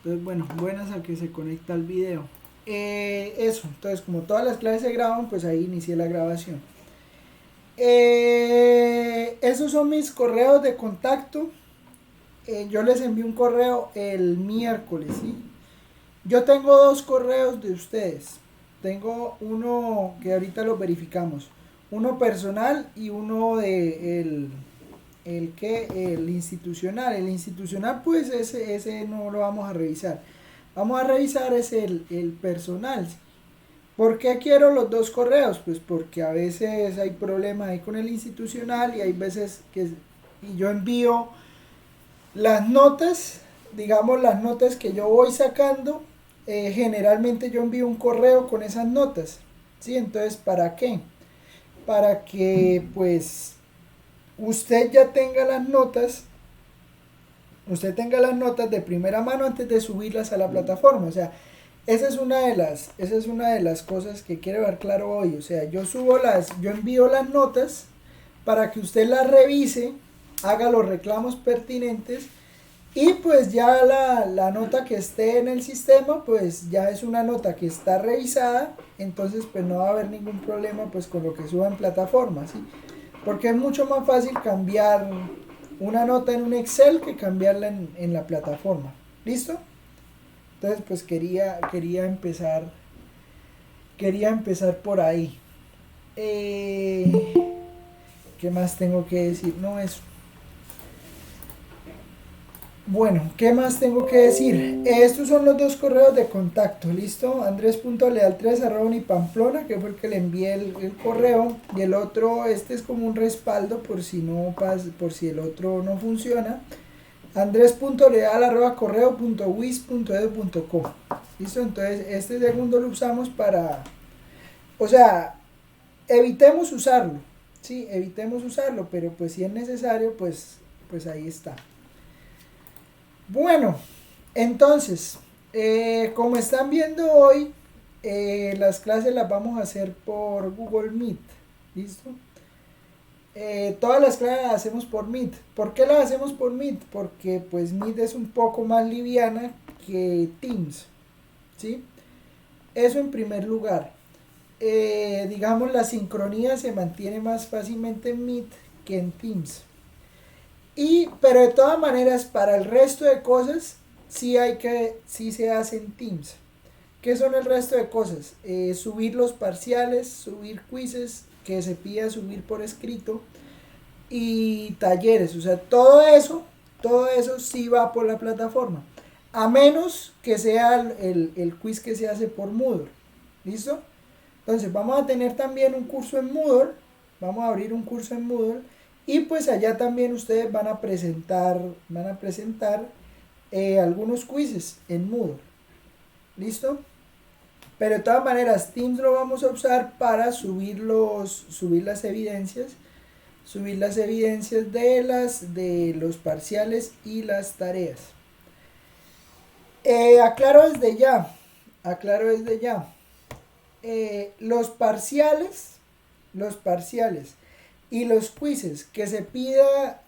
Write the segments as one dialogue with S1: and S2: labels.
S1: Entonces, bueno, buenas al que se conecta al video. Eso, entonces como todas las clases se graban, pues ahí inicié la grabación. Esos son mis correos de contacto. Yo les envié un correo el miércoles, ¿sí? Yo tengo dos correos de ustedes. Tengo uno que ahorita lo verificamos. Uno personal y uno de el institucional. El institucional, pues ese no lo vamos a revisar. Vamos a revisar es el personal. ¿Por qué quiero los dos correos? Pues porque a veces hay problemas ahí con el institucional y hay veces que y yo envío las notas, digamos las notas que yo voy sacando, generalmente yo envío un correo con esas notas, ¿sí? Entonces, ¿para qué? Para que pues usted ya tenga las notas, usted tenga las notas de primera mano antes de subirlas a la plataforma, o sea, esa es una de las cosas que quiero ver claro hoy, o sea, yo envío las notas para que usted las revise, haga los reclamos pertinentes y pues ya la nota que esté en el sistema, pues ya es una nota que está revisada, entonces pues no va a haber ningún problema pues con lo que suba en plataforma, ¿sí? Porque es mucho más fácil cambiar una nota en un Excel que cambiarla en la plataforma. ¿Listo? Entonces pues quería empezar por ahí. ¿Qué más tengo que decir? No, eso. Bueno, ¿qué más tengo que decir? Estos son los dos correos de contacto, ¿listo? Andres.leal3@unipamplona, que fue el que le envié el correo, y el otro, este es como un respaldo por si no pasa, por si el otro no funciona. andres.leal@correo.wis.edu.co. ¿Listo? Entonces, este segundo lo usamos para, o sea, evitemos usarlo, ¿sí? Evitemos usarlo, pero pues si es necesario, pues ahí está. Bueno, entonces, como están viendo hoy, las clases las vamos a hacer por Google Meet. ¿Listo? Todas las clases las hacemos por Meet. ¿Por qué las hacemos por Meet? Porque pues Meet es un poco más liviana que Teams. ¿Sí? Eso en primer lugar. Digamos, la sincronía se mantiene más fácilmente en Meet que en Teams. Pero de todas maneras, para el resto de cosas, sí se hace en Teams. ¿Qué son el resto de cosas? Subir los parciales, subir quizzes que se pida subir por escrito y talleres. O sea, todo eso sí va por la plataforma. A menos que sea el quiz que se hace por Moodle. ¿Listo? Entonces vamos a tener también un curso en Moodle. Vamos a abrir un curso en Moodle. Y pues allá también ustedes van a presentar algunos quizzes en Moodle. ¿Listo? Pero de todas maneras, Teams lo vamos a usar para subir las evidencias de los parciales y las tareas. Aclaro desde ya, aclaro desde ya. Los parciales y los quizzes que se pidan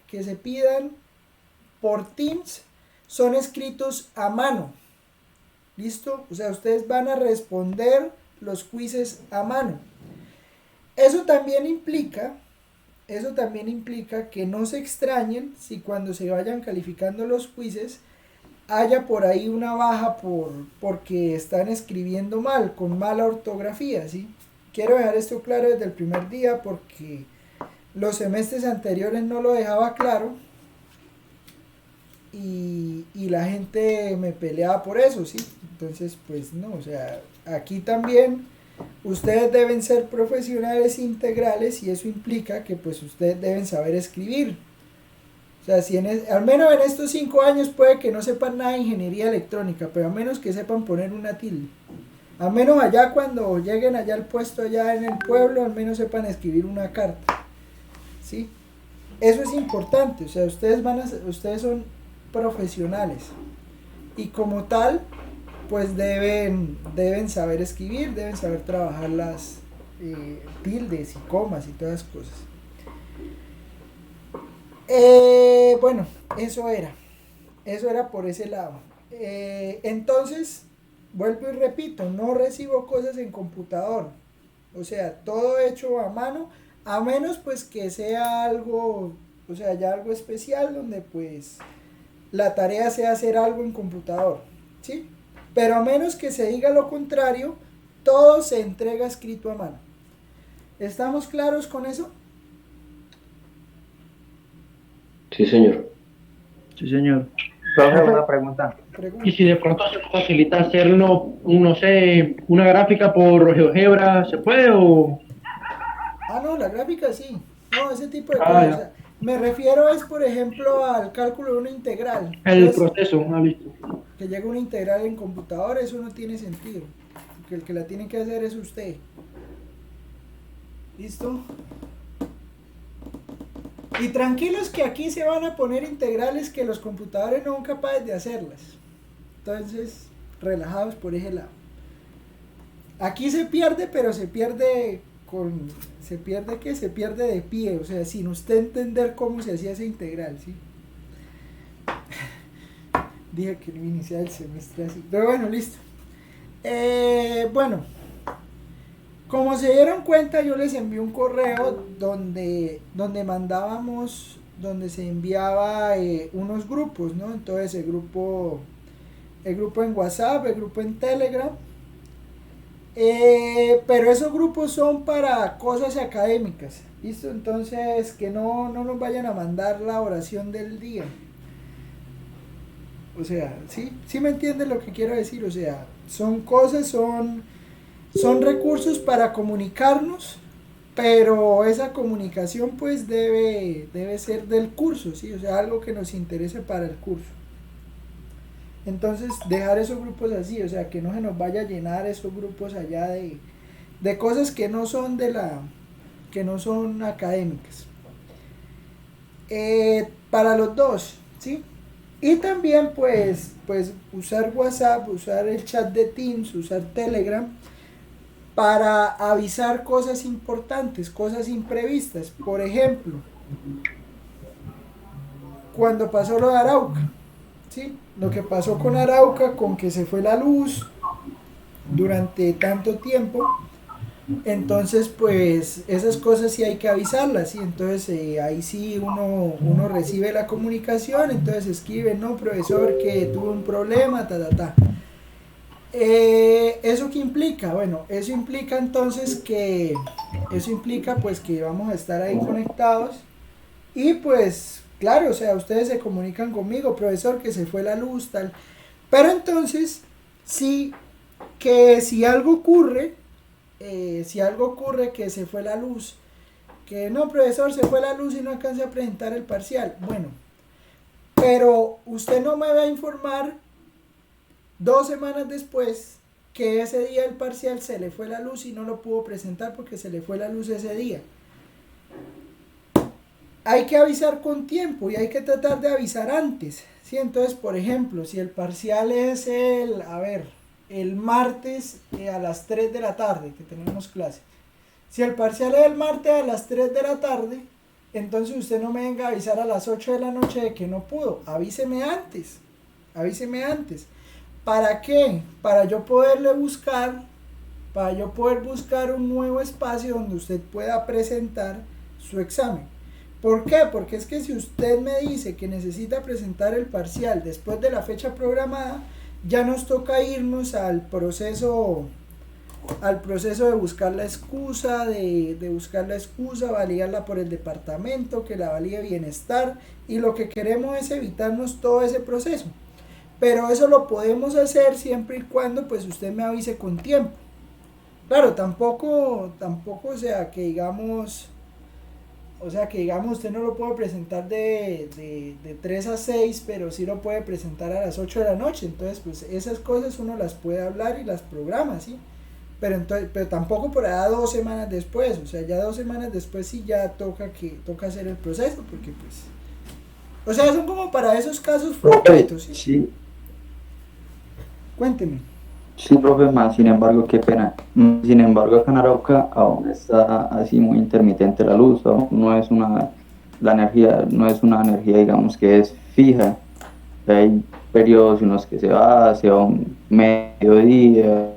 S1: por Teams son escritos a mano. ¿Listo? O sea, ustedes van a responder los quizzes a mano. Eso también implica que no se extrañen si cuando se vayan calificando los quizzes haya por ahí una baja porque están escribiendo mal, con mala ortografía, ¿sí? Quiero dejar esto claro desde el primer día porque los semestres anteriores no lo dejaba claro y la gente me peleaba por eso, ¿sí? Entonces, pues no, o sea, aquí también ustedes deben ser profesionales integrales y eso implica que pues ustedes deben saber escribir. O sea, al menos en estos 5 años puede que no sepan nada de ingeniería electrónica, pero a menos que sepan poner una tilde. A menos allá cuando lleguen allá al puesto allá en el pueblo, al menos sepan escribir una carta. ¿Sí? Eso es importante, o sea, ustedes son profesionales y como tal, pues deben saber escribir, deben saber trabajar las tildes y comas y todas las cosas. Bueno, eso era por ese lado. Entonces, vuelvo y repito, no recibo cosas en computador. O sea, todo hecho a mano, a menos pues que sea algo, o sea, ya algo especial donde pues la tarea sea hacer algo en computador, ¿sí? Pero a menos que se diga lo contrario, todo se entrega escrito a mano. ¿Estamos claros con eso?
S2: Sí, señor.
S3: Sí, señor.
S4: Profe,
S3: Profe,
S4: una pregunta.
S3: y
S1: Pregunta.
S3: si de pronto se nos facilita hacerlo, no sé, una gráfica por GeoGebra, ¿se puede o...?
S1: Ah, no, la gráfica sí. No, ese tipo de
S3: Ah,
S1: cosas. O
S3: ya.
S1: sea, me refiero es, por ejemplo, al cálculo de una integral.
S3: El
S1: Entonces,
S3: proceso, listo.
S1: que llegue una integral en computador, eso no tiene sentido. Porque el que la tiene que hacer es usted. ¿Listo? Y tranquilos que aquí se van a poner integrales que los computadores no son capaces de hacerlas. Entonces, relajados por ese lado. Aquí se pierde, pero se pierde con... ¿Se pierde qué? Se pierde de pie, o sea, sin usted entender cómo se hacía esa integral, ¿sí? Dije que no iba a iniciar el semestre así. Pero bueno, listo. Bueno, como se dieron cuenta, yo les envié un correo donde mandábamos, donde se enviaba unos grupos, ¿no? Entonces el grupo en WhatsApp, el grupo en Telegram. Pero esos grupos son para cosas académicas, ¿listo? Entonces que no nos vayan a mandar la oración del día. O sea, ¿sí me entienden lo que quiero decir? O sea, son cosas, son recursos para comunicarnos, pero esa comunicación pues debe ser del curso, ¿sí? O sea, algo que nos interese para el curso. Entonces, dejar esos grupos así, o sea, que no se nos vaya a llenar esos grupos allá de cosas que no son que no son académicas. Para los dos, ¿sí? Y también pues usar WhatsApp, usar el chat de Teams, usar Telegram para avisar cosas importantes, cosas imprevistas. Por ejemplo, cuando pasó lo de Arauca, ¿sí? Lo que pasó con Arauca, con que se fue la luz durante tanto tiempo, entonces pues esas cosas sí hay que avisarlas, ¿sí? Entonces ahí sí uno recibe la comunicación, entonces escribe, no, profesor, que tuve un problema, ta. ¿Eso qué implica? Bueno, eso implica pues que vamos a estar ahí conectados y pues claro, o sea, ustedes se comunican conmigo, profesor, que se fue la luz, tal. Pero entonces, sí, que si algo ocurre que se fue la luz, que no, profesor, se fue la luz y no alcancé a presentar el parcial. Bueno, pero usted no me va a informar 2 semanas después que ese día el parcial se le fue la luz y no lo pudo presentar porque se le fue la luz ese día. Hay que avisar con tiempo y hay que tratar de avisar antes, ¿sí? Entonces, por ejemplo, si el parcial es el martes a las 3 de la tarde, que tenemos clase. Si el parcial es el martes a las 3 de la tarde, entonces usted no me venga a avisar a las 8 de la noche de que no pudo. Avíseme antes. ¿Para qué? Para yo poder buscar un nuevo espacio donde usted pueda presentar su examen. ¿Por qué? Porque es que si usted me dice que necesita presentar el parcial después de la fecha programada, ya nos toca irnos al proceso de buscar la excusa, validarla por el departamento, que la valide bienestar, y lo que queremos es evitarnos todo ese proceso. Pero eso lo podemos hacer siempre y cuando pues usted me avise con tiempo. Claro, tampoco, o sea, que digamos, usted no lo puede presentar de 3 a 6, pero sí lo puede presentar a las 8 de la noche. Entonces, pues esas cosas uno las puede hablar y las programa, ¿sí? Pero tampoco por allá 2 semanas después. O sea, ya 2 semanas después sí ya toca hacer el proceso, porque pues... O sea, son como para esos casos fortuitos, ¿sí?
S4: Sí,
S1: Cuénteme.
S4: sí, profe, más, sin embargo, qué pena. Sin embargo, acá en Arauca aún está así muy intermitente la luz, aún la energía no es una energía, digamos, que es fija. Hay periodos en los que se va un mediodía,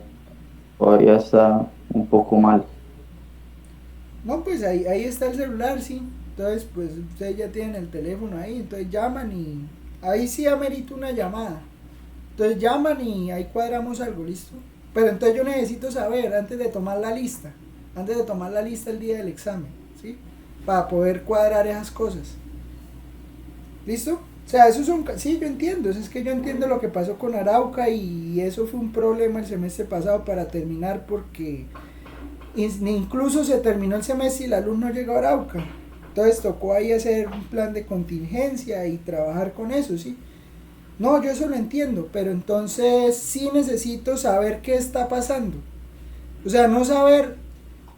S4: todavía está un poco mal.
S1: No, pues ahí está el celular, sí. Entonces, pues ustedes ya tienen el teléfono ahí, entonces llaman y ahí sí amerita una llamada. Entonces llaman y ahí cuadramos algo, ¿listo? Pero entonces yo necesito saber antes de tomar la lista el día del examen, ¿sí? Para poder cuadrar esas cosas. ¿Listo? O sea, esos son, sí, yo entiendo, es que yo entiendo lo que pasó con Arauca y eso fue un problema el semestre pasado para terminar porque incluso se terminó el semestre y el alumno llegó a Arauca. Entonces tocó ahí hacer un plan de contingencia y trabajar con eso, ¿sí? No, yo eso lo entiendo, pero entonces sí necesito saber qué está pasando. O sea, no saber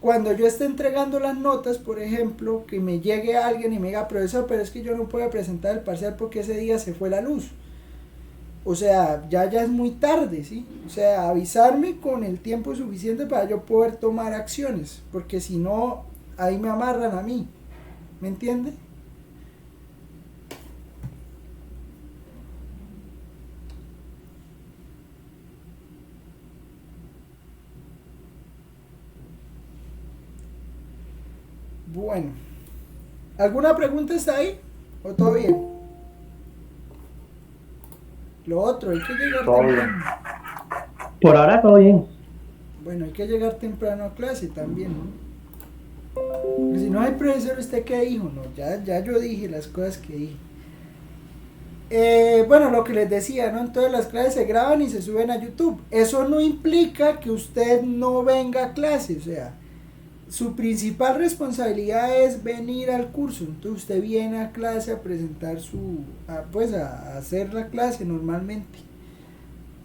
S1: cuando yo esté entregando las notas, por ejemplo, que me llegue alguien y me diga, profesor, pero es que yo no puedo presentar el parcial porque ese día se fue la luz. O sea, ya es muy tarde, ¿sí? O sea, avisarme con el tiempo suficiente para yo poder tomar acciones, porque si no, ahí me amarran a mí. ¿Me entiende? Bueno, ¿alguna pregunta está ahí? ¿O todo bien? Lo otro, hay que llegar
S3: Todo bien.
S1: temprano.
S3: Por ahora todo bien.
S1: Bueno, hay que llegar temprano a clase también, ¿no? Porque si no hay profesor, ¿usted qué dijo? No, ya yo dije las cosas que dije. Bueno, lo que les decía, ¿no? Entonces las clases se graban y se suben a YouTube. Eso no implica que usted no venga a clase, o sea, su principal responsabilidad es venir al curso. Entonces usted viene a clase a presentar a hacer la clase normalmente.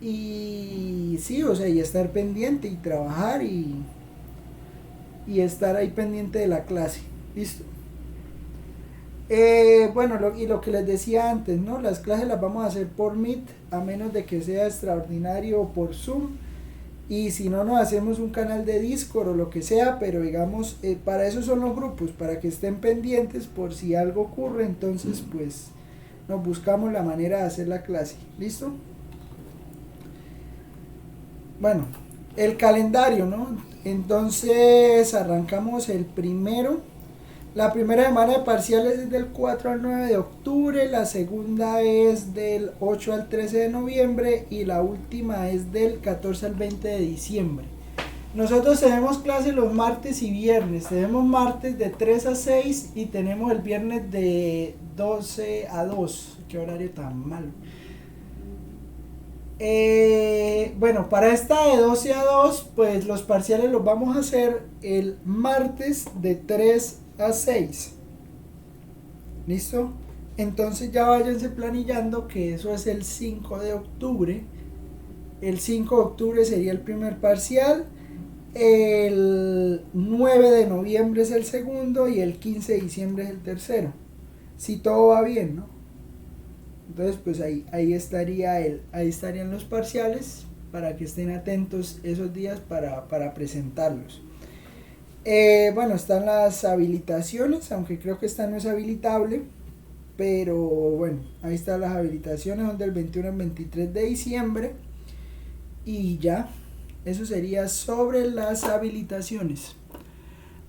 S1: Y sí, o sea, y estar pendiente y trabajar y estar ahí pendiente de la clase. ¿Listo? Bueno, lo que les decía antes, ¿no? Las clases las vamos a hacer por Meet, a menos de que sea extraordinario o por Zoom. Y si no, nos hacemos un canal de Discord o lo que sea, pero digamos, para eso son los grupos, para que estén pendientes por si algo ocurre, entonces pues nos buscamos la manera de hacer la clase. ¿Listo? Bueno, el calendario, ¿no? Entonces arrancamos el primero. La primera semana de parciales es del 4 al 9 de octubre, la segunda es del 8 al 13 de noviembre y la última es del 14 al 20 de diciembre. Nosotros tenemos clases los martes y viernes, tenemos martes de 3 a 6 y tenemos el viernes de 12 a 2. Qué horario tan malo. Bueno, para esta de 12 a 2, pues los parciales los vamos a hacer el martes de 3 a 6. ¿Listo? Entonces ya váyanse planillando que eso es el 5 de octubre. El 5 de octubre sería el primer parcial. El 9 de noviembre es el segundo y el 15 de diciembre es el tercero. Si todo va bien, ¿no? Entonces pues ahí estarían los parciales para que estén atentos esos días para presentarlos. Bueno, están las habilitaciones, aunque creo que esta no es habilitable, pero bueno, ahí están las habilitaciones, son del 21 al 23 de diciembre y ya, eso sería sobre las habilitaciones.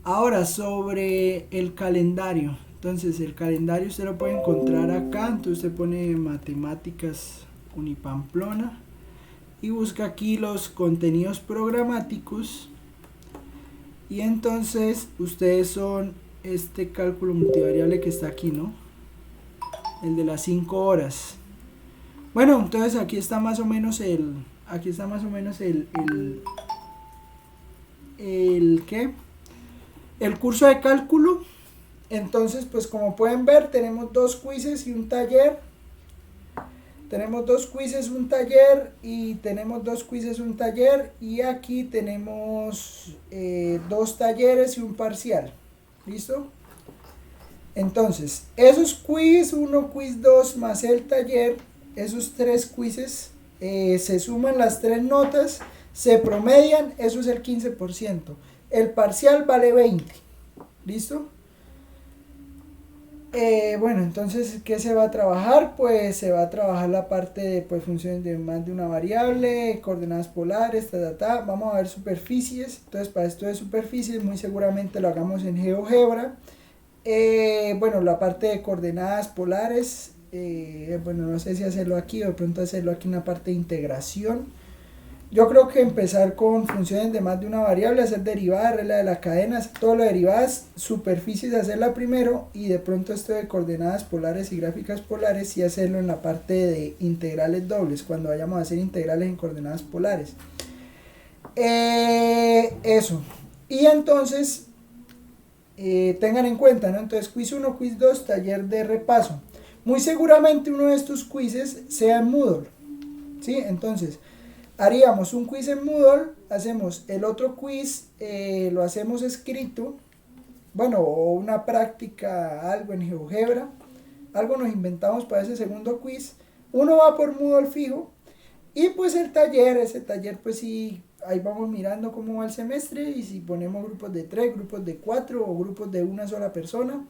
S1: Ahora sobre el calendario. Entonces el calendario usted lo puede encontrar acá, entonces usted pone matemáticas Unipamplona y busca aquí los contenidos programáticos y entonces ustedes son este cálculo multivariable que está aquí, ¿no? El de las 5 horas. Bueno, entonces aquí está más o menos el ¿qué? El curso de cálculo. Entonces, pues como pueden ver, tenemos 2 quizzes y un taller. Tenemos 2 quizzes, un taller y tenemos 2 quizzes, un taller y aquí tenemos 2 talleres y un parcial. ¿Listo? Entonces, esos quiz 1, quiz 2 más el taller, esos 3 quizzes, se suman las 3 notas, se promedian, eso es el 15%. El parcial vale 20. ¿Listo? Bueno, entonces, ¿qué se va a trabajar? Pues se va a trabajar la parte de pues, funciones de más de una variable, coordenadas polares, Vamos a ver superficies. Entonces, para esto de superficies, muy seguramente lo hagamos en GeoGebra. Bueno, la parte de coordenadas polares, bueno, no sé si hacerlo aquí o de pronto hacerlo aquí en la parte de integración. Yo creo que empezar con funciones de más de una variable, hacer derivadas, regla de la cadena, hacer todo lo de derivadas, superficies hacerla primero y de pronto esto de coordenadas polares y gráficas polares y hacerlo en la parte de integrales dobles, cuando vayamos a hacer integrales en coordenadas polares. Eso. Y entonces, tengan en cuenta, ¿no? Entonces, quiz 1, quiz 2, taller de repaso. Muy seguramente uno de estos quizzes sea en Moodle, ¿sí? Entonces, haríamos un quiz en Moodle, hacemos el otro quiz, lo hacemos escrito, bueno, o una práctica, algo en GeoGebra, algo nos inventamos para ese segundo quiz. Uno va por Moodle fijo, y pues ese taller pues sí, ahí vamos mirando cómo va el semestre y si ponemos grupos de 3, grupos de 4 o grupos de una sola persona.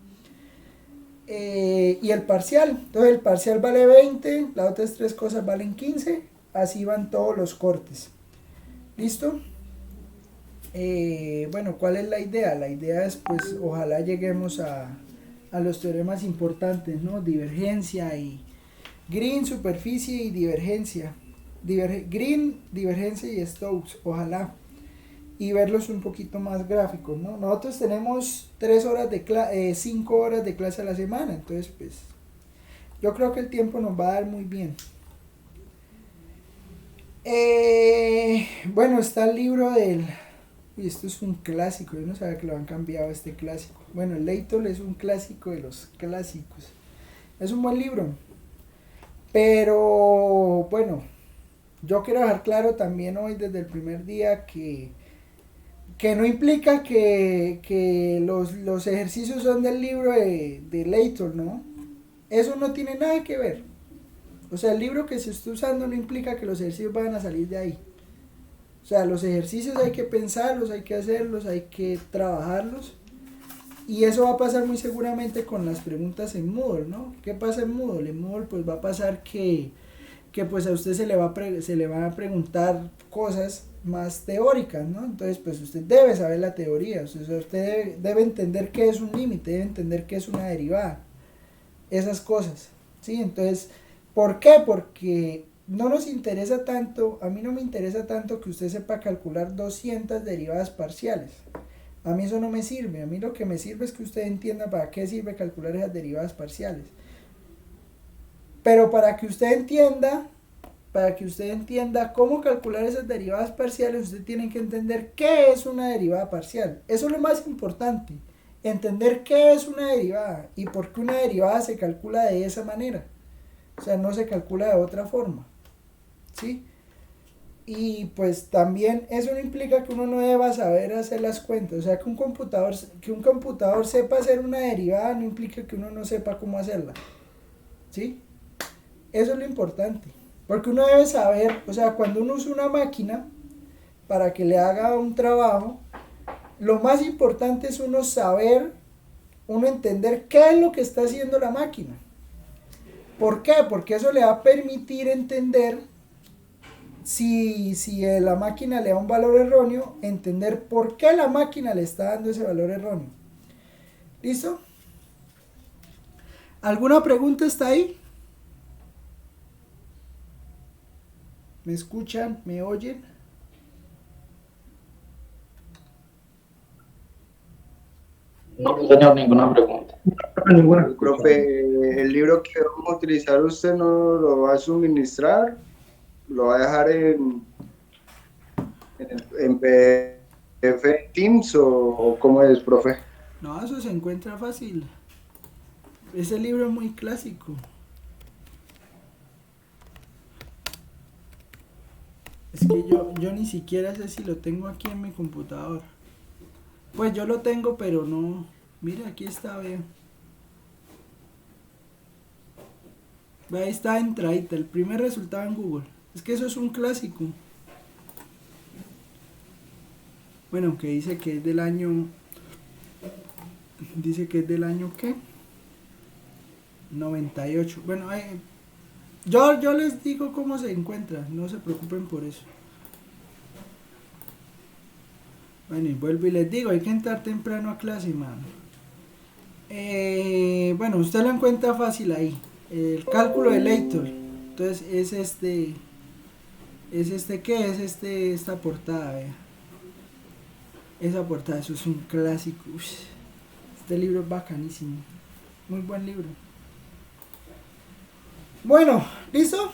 S1: Y el parcial, entonces el parcial vale 20, las otras tres cosas valen 15, así van todos los cortes. ¿Listo? Bueno, ¿cuál es la idea? La idea es pues ojalá lleguemos a los teoremas importantes, ¿no? Divergencia y Green, superficie y divergencia. Green, divergencia y Stokes, ojalá. Y verlos un poquito más gráficos, ¿no? Nosotros tenemos 5 horas de clase a la semana, entonces pues yo creo que el tiempo nos va a dar muy bien. Bueno, está el libro del... Uy, esto es un clásico, yo no sabía que lo han cambiado este clásico. Bueno, el Leitol es un clásico de los clásicos. Es un buen libro. Pero bueno, yo quiero dejar claro también hoy desde el primer día que no implica que los ejercicios son del libro de Leitol, ¿no? Eso no tiene nada que ver. O sea, el libro que se está usando no implica que los ejercicios van a salir de ahí. O sea, los ejercicios hay que pensarlos, hay que hacerlos, hay que trabajarlos. Y eso va a pasar muy seguramente con las preguntas en Moodle, ¿no? ¿Qué pasa en Moodle? En Moodle pues va a pasar que pues a usted se le van a preguntar cosas más teóricas, ¿no? Entonces pues usted debe saber la teoría, o sea, usted debe entender qué es un límite, debe entender qué es una derivada, esas cosas, ¿sí? Entonces, ¿por qué? Porque no nos interesa tanto, a mí no me interesa tanto que usted sepa calcular 200 derivadas parciales. A mí eso no me sirve, a mí lo que me sirve es que usted entienda para qué sirve calcular esas derivadas parciales. Pero para que usted entienda cómo calcular esas derivadas parciales, usted tiene que entender qué es una derivada parcial. Eso es lo más importante, entender qué es una derivada y por qué una derivada se calcula de esa manera. O sea, no se calcula de otra forma, ¿sí? Y pues también eso no implica que uno no deba saber hacer las cuentas. O sea, que un computador sepa hacer una derivada no implica que uno no sepa cómo hacerla, ¿sí? Eso es lo importante. Porque uno debe saber, o sea, cuando uno usa una máquina para que le haga un trabajo, lo más importante es uno saber, uno entender qué es lo que está haciendo la máquina. ¿Por qué? Porque eso le va a permitir entender si la máquina le da un valor erróneo, entender por qué la máquina le está dando ese valor erróneo. ¿Listo? ¿Alguna pregunta está ahí? ¿Me escuchan? ¿Me oyen?
S4: No, señor, ninguna pregunta.
S3: Ninguna.
S5: Profe, el libro que vamos a utilizar, ¿usted no lo va a suministrar? ¿Lo va a dejar en PDF Teams o cómo es, profe?
S1: No, eso se encuentra fácil. Ese libro es muy clásico. Es que yo ni siquiera sé si lo tengo aquí en mi computador. Pues yo lo tengo, pero no. Mira, aquí está, vea. Ahí está entradita, el primer resultado en Google. Es que eso es un clásico. Bueno, aunque dice que es del año... Dice que es del año ¿qué? 98. Bueno, yo les digo cómo se encuentra, no se preocupen por eso. Bueno, y vuelvo y les digo, hay que entrar temprano a clase, mano. Bueno, usted lo encuentra fácil ahí. El cálculo de Leighton. Entonces ¿qué es esta portada? Vea. Esa portada, eso es un clásico. Uy, este libro es bacanísimo. Muy buen libro. Bueno, ¿listo?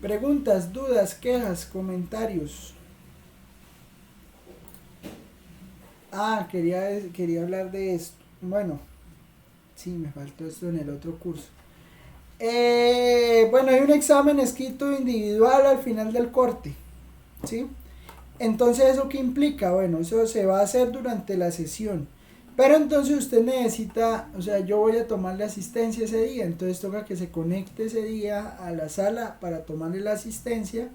S1: Preguntas, dudas, quejas, comentarios. Quería hablar de esto. Bueno, sí, me faltó esto en el otro curso. Bueno, hay un examen escrito individual al final del corte, ¿sí? Entonces, ¿eso qué implica? Bueno, eso se va a hacer durante la sesión. Pero entonces usted necesita, o sea, yo voy a tomarle asistencia ese día, entonces toca que se conecte ese día a la sala para tomarle la asistencia.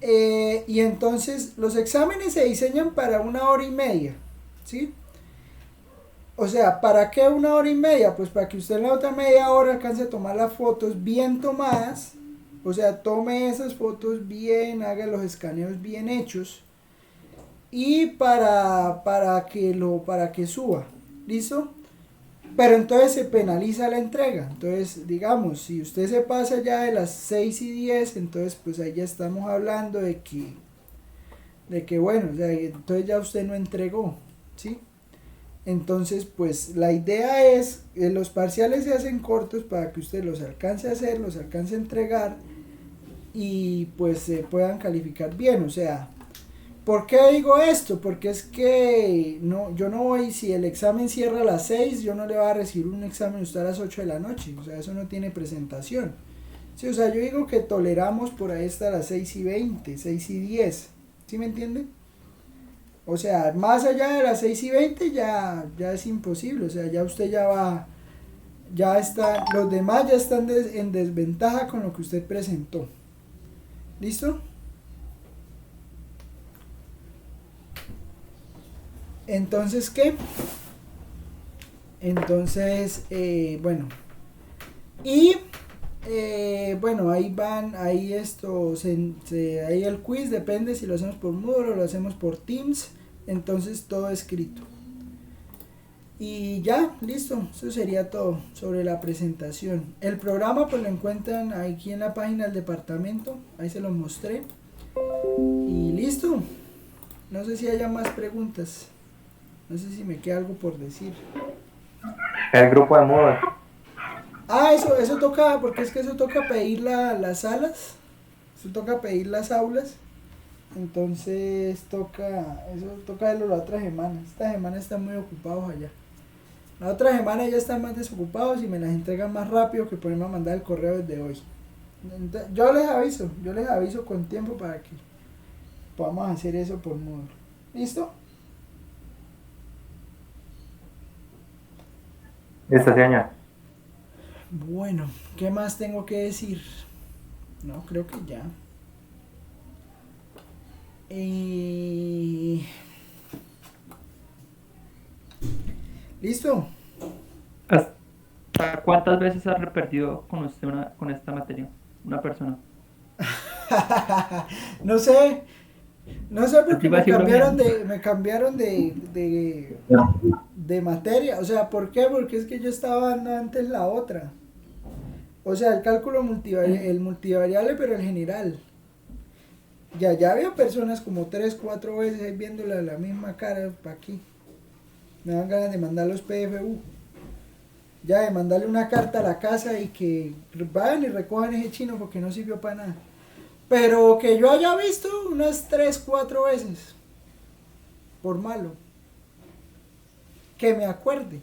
S1: Y entonces los exámenes se diseñan para 1 hora y media, ¿sí? O sea, ¿para qué 1 hora y media? Pues para que usted en la otra media hora alcance a tomar las fotos bien tomadas. O sea, tome esas fotos bien, haga los escaneos bien hechos. Y para que suba. ¿Listo? Pero entonces se penaliza la entrega. Entonces, digamos, si usted se pasa ya de las 6:10, entonces pues ahí ya estamos hablando de que bueno, o sea, entonces ya usted no entregó, ¿sí? Entonces, pues la idea es que los parciales se hacen cortos para que usted los alcance a hacer, los alcance a entregar y pues se puedan calificar bien. O sea, ¿por qué digo esto? Porque es que yo no voy, si el examen cierra a las 6, yo no le voy a recibir un examen a usted a las 8 de la noche. O sea, eso no tiene presentación. Sí, o sea, yo digo que toleramos por ahí hasta las 6:20, 6:10. ¿Sí me entiende? O sea, más allá de las 6:20 ya es imposible. O sea, ya usted ya está, los demás ya están en desventaja con lo que usted presentó. ¿Listo? Entonces, ¿qué? Entonces, bueno. Y, bueno, ahí ahí ahí el quiz, depende si lo hacemos por Moodle o lo hacemos por Teams. Entonces, todo escrito. Y ya, listo. Eso sería todo sobre la presentación. El programa, pues lo encuentran aquí en la página del departamento. Ahí se los mostré. Y listo. No sé si haya más preguntas. No sé si me queda algo por decir.
S4: El grupo de moda.
S1: Eso toca, porque es que eso toca pedir las salas. Eso toca pedir las aulas. Entonces eso toca verlo la otra semana. Esta semana están muy ocupados allá. La otra semana ya están más desocupados y me las entregan más rápido que ponerme a mandar el correo desde hoy. Entonces, yo les aviso con tiempo para que podamos hacer eso por módulo. ¿Listo?
S4: Listo, señor.
S1: Bueno, ¿qué más tengo que decir? No, creo que ya. ¿Listo?
S6: ¿Hasta cuántas veces has repetido con usted con esta materia? Una persona.
S1: No sé porque
S6: Iba a decir
S1: me cambiaron de materia. O sea, ¿por qué? Porque es que yo estaba dando antes la otra. O sea, el cálculo el multivariable, pero el general. Ya había personas como 3-4 veces viéndole la misma cara para aquí. Me dan ganas de mandar los PFU. Ya, de mandarle una carta a la casa y que vayan y recojan ese chino porque no sirvió para nada. Pero que yo haya visto unas 3-4 veces. Por malo. Que me acuerde.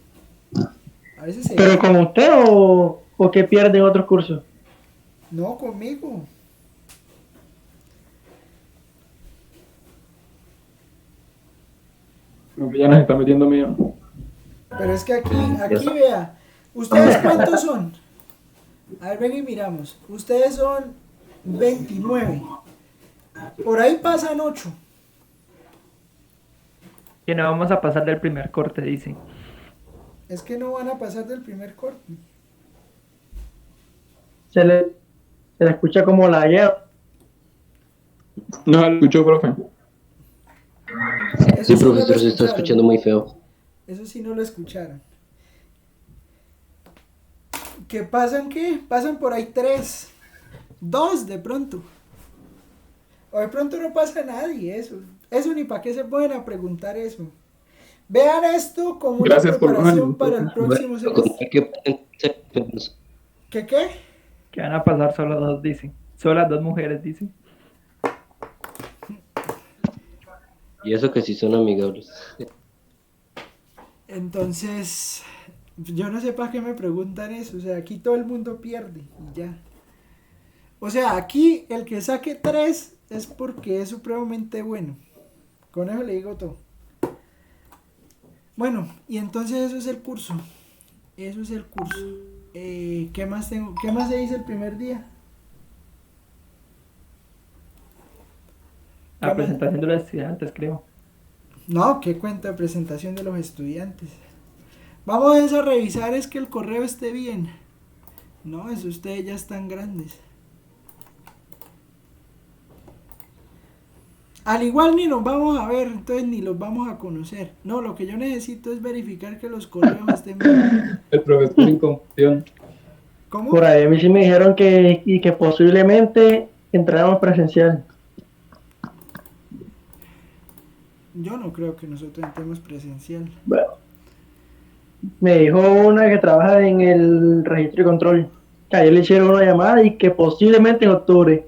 S1: A veces se...
S3: ¿Pero con usted o que pierde otros cursos?
S1: No, conmigo.
S3: Ya nos está metiendo miedo.
S1: Pero es que aquí vea. ¿Ustedes cuántos son? A ver, ven y miramos. Ustedes son 29. Por ahí pasan 8.
S6: Que no vamos a pasar del primer corte, dicen.
S1: Es que no van a pasar del primer corte.
S3: Se le escucha como la lleva.
S7: No lo escucho, profe.
S1: Eso
S2: Sí,
S1: sí no lo
S2: profesor, se está
S1: escucharon.
S2: escuchando muy feo.
S1: Eso sí no lo escucharon. ¿Qué pasan qué? Pasan por ahí 3. 2 de pronto. O de pronto no pasa nadie, eso. Eso ni para qué se pueden a preguntar eso. Vean esto como una
S7: Gracias por los
S1: preparación
S7: ánimos,
S1: para el
S7: profe.
S1: próximo semestre.
S2: Contar que pueden ser enfermos.
S1: ¿Qué?
S6: Que van a pasar solo 2, dicen. Solo las 2 mujeres, dicen.
S2: Y eso que sí son amigables.
S1: Entonces, yo no sé para qué me preguntan eso. O sea, aquí todo el mundo pierde y ya. O sea, aquí el que saque 3 es porque es supremamente bueno. Con eso le digo todo. Bueno, y entonces eso es el curso. Eso es el curso. ¿Qué más tengo? ¿Qué más se dice el primer día?
S6: La presentación de los estudiantes, creo.
S1: No, ¿qué cuenta de presentación de los estudiantes? Vamos a revisar es que el correo esté bien. No, eso ustedes ya están grandes. Al igual ni nos vamos a ver, entonces ni los vamos a conocer. No, lo que yo necesito es verificar que los correos estén bien.
S7: El profesor en confusión.
S1: ¿Cómo?
S3: Por ahí a mí sí me dijeron que posiblemente entráramos presencial.
S1: Yo no creo que nosotros entremos presencial.
S3: Bueno, me dijo una que trabaja en el registro y control que ayer le hicieron una llamada y que posiblemente en octubre.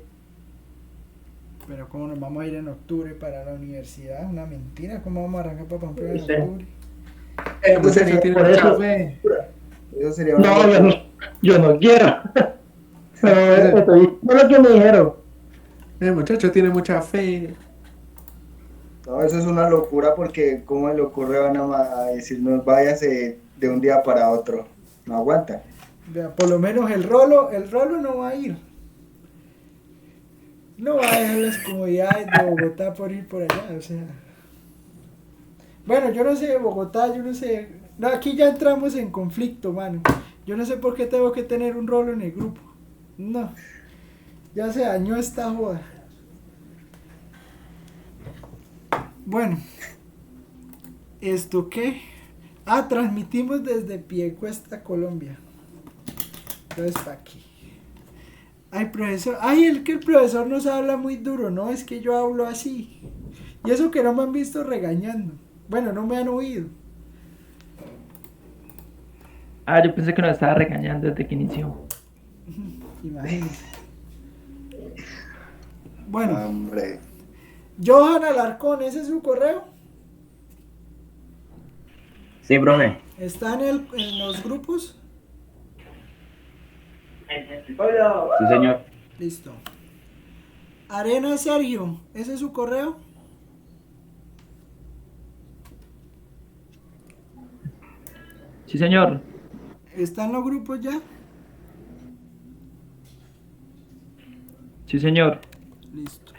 S1: Pero ¿cómo nos vamos a ir en octubre para la universidad? Una mentira, ¿cómo vamos a arrancar para Pamplona en
S3: Sí.
S1: octubre?
S7: Muchacho tiene
S3: por
S7: mucha
S3: eso-
S7: fe.
S5: Eso sería una
S3: No,
S5: locura.
S3: yo no quiero. Pero estoy no lo que me dijeron.
S7: El muchacho tiene mucha fe.
S5: No, eso es una locura porque ¿cómo le ocurre van a decirnos váyase de un día para otro? No aguanta.
S1: Vea, por lo menos el rolo no va a ir. No va a dejar las comodidades de Bogotá por ir por allá, o sea. Bueno, yo no sé de Bogotá, yo no sé. No, aquí ya entramos en conflicto, mano. Yo no sé por qué tengo que tener un rolo en el grupo. No. Ya se dañó esta joda. Bueno. ¿Esto qué? Ah, transmitimos desde Piedecuesta, Colombia. Entonces, ¿para aquí. Ay, profesor. Ay, el profesor nos habla muy duro. No, es que yo hablo así. Y eso que no me han visto regañando. Bueno, no me han oído.
S6: Ah, yo pensé que nos estaba regañando desde que inició.
S1: Imagínense. Bueno,
S5: Hombre.
S1: Johan Alarcón, ¿ese es su correo?
S8: Sí, profe.
S1: ¿Está en los grupos?
S8: Sí, señor.
S1: Listo. Arena Sergio, ¿ese es su correo?
S6: Sí, señor.
S1: ¿Está en los grupos ya?
S6: Sí, señor.
S1: Listo.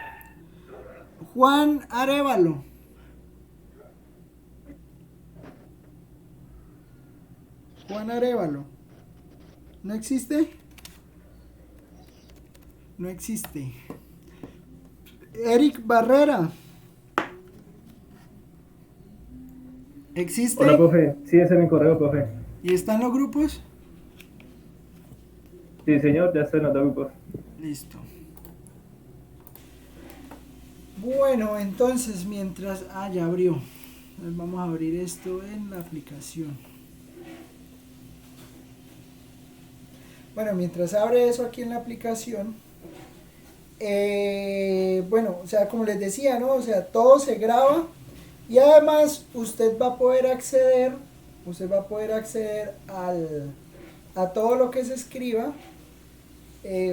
S1: Juan Arevalo. Juan Arevalo. ¿No existe? No existe. Eric Barrera. ¿Existe?
S3: Hola, profe. Sí, ese es mi correo, profe.
S1: ¿Y están los grupos?
S3: Sí, señor, ya estoy en los dos grupos.
S1: Listo. Bueno, entonces mientras... Ah, ya abrió. Entonces vamos a abrir esto en la aplicación. Bueno, mientras abre eso aquí en la aplicación, bueno, o sea, como les decía, ¿no? O sea, todo se graba y además usted va a poder acceder a todo lo que se escriba.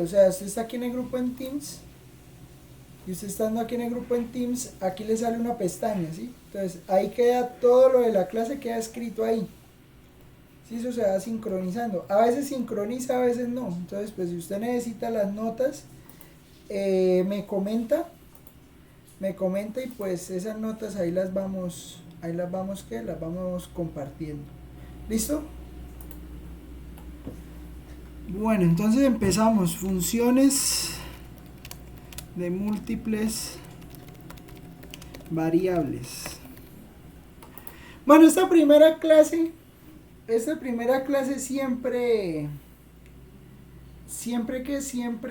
S1: O sea, usted está aquí en el grupo en Teams y usted estando aquí en el grupo en Teams, aquí le sale una pestaña, ¿sí? Entonces, ahí queda todo lo de la clase, queda escrito ahí. Sí, eso se va sincronizando. A veces sincroniza, a veces no. Entonces, pues si usted necesita las notas, me comenta y pues esas notas ahí las vamos compartiendo. ¿Listo? Bueno, entonces empezamos. Funciones de múltiples variables. Bueno, esta primera clase siempre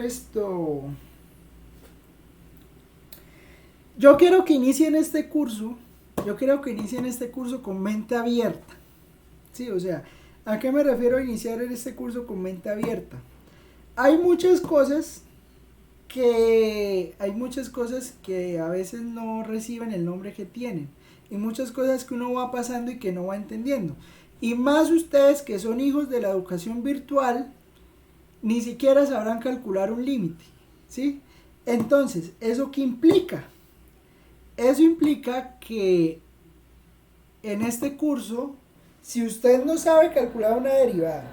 S1: esto... Yo quiero que inicien este curso con mente abierta. Sí, o sea, ¿a qué me refiero a iniciar este curso con mente abierta? Hay muchas cosas que a veces no reciben el nombre que tienen, y muchas cosas que uno va pasando y que no va entendiendo. Y más ustedes que son hijos de la educación virtual, ni siquiera sabrán calcular un límite, ¿sí? Entonces, ¿eso qué implica? Eso implica que en este curso, si usted no sabe calcular una derivada,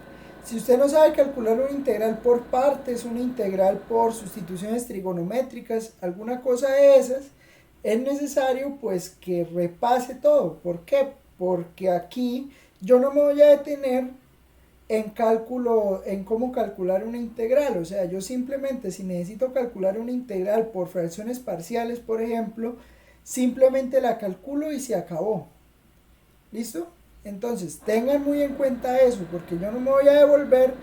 S1: si usted no sabe calcular una integral por partes, una integral por sustituciones trigonométricas, alguna cosa de esas, es necesario pues que repase todo. ¿Por qué? Porque aquí yo no me voy a detener en cómo calcular una integral. O sea, yo simplemente, si necesito calcular una integral por fracciones parciales, por ejemplo, simplemente la calculo y se acabó. ¿Listo? Entonces, tengan muy en cuenta eso, porque yo no me voy a devolver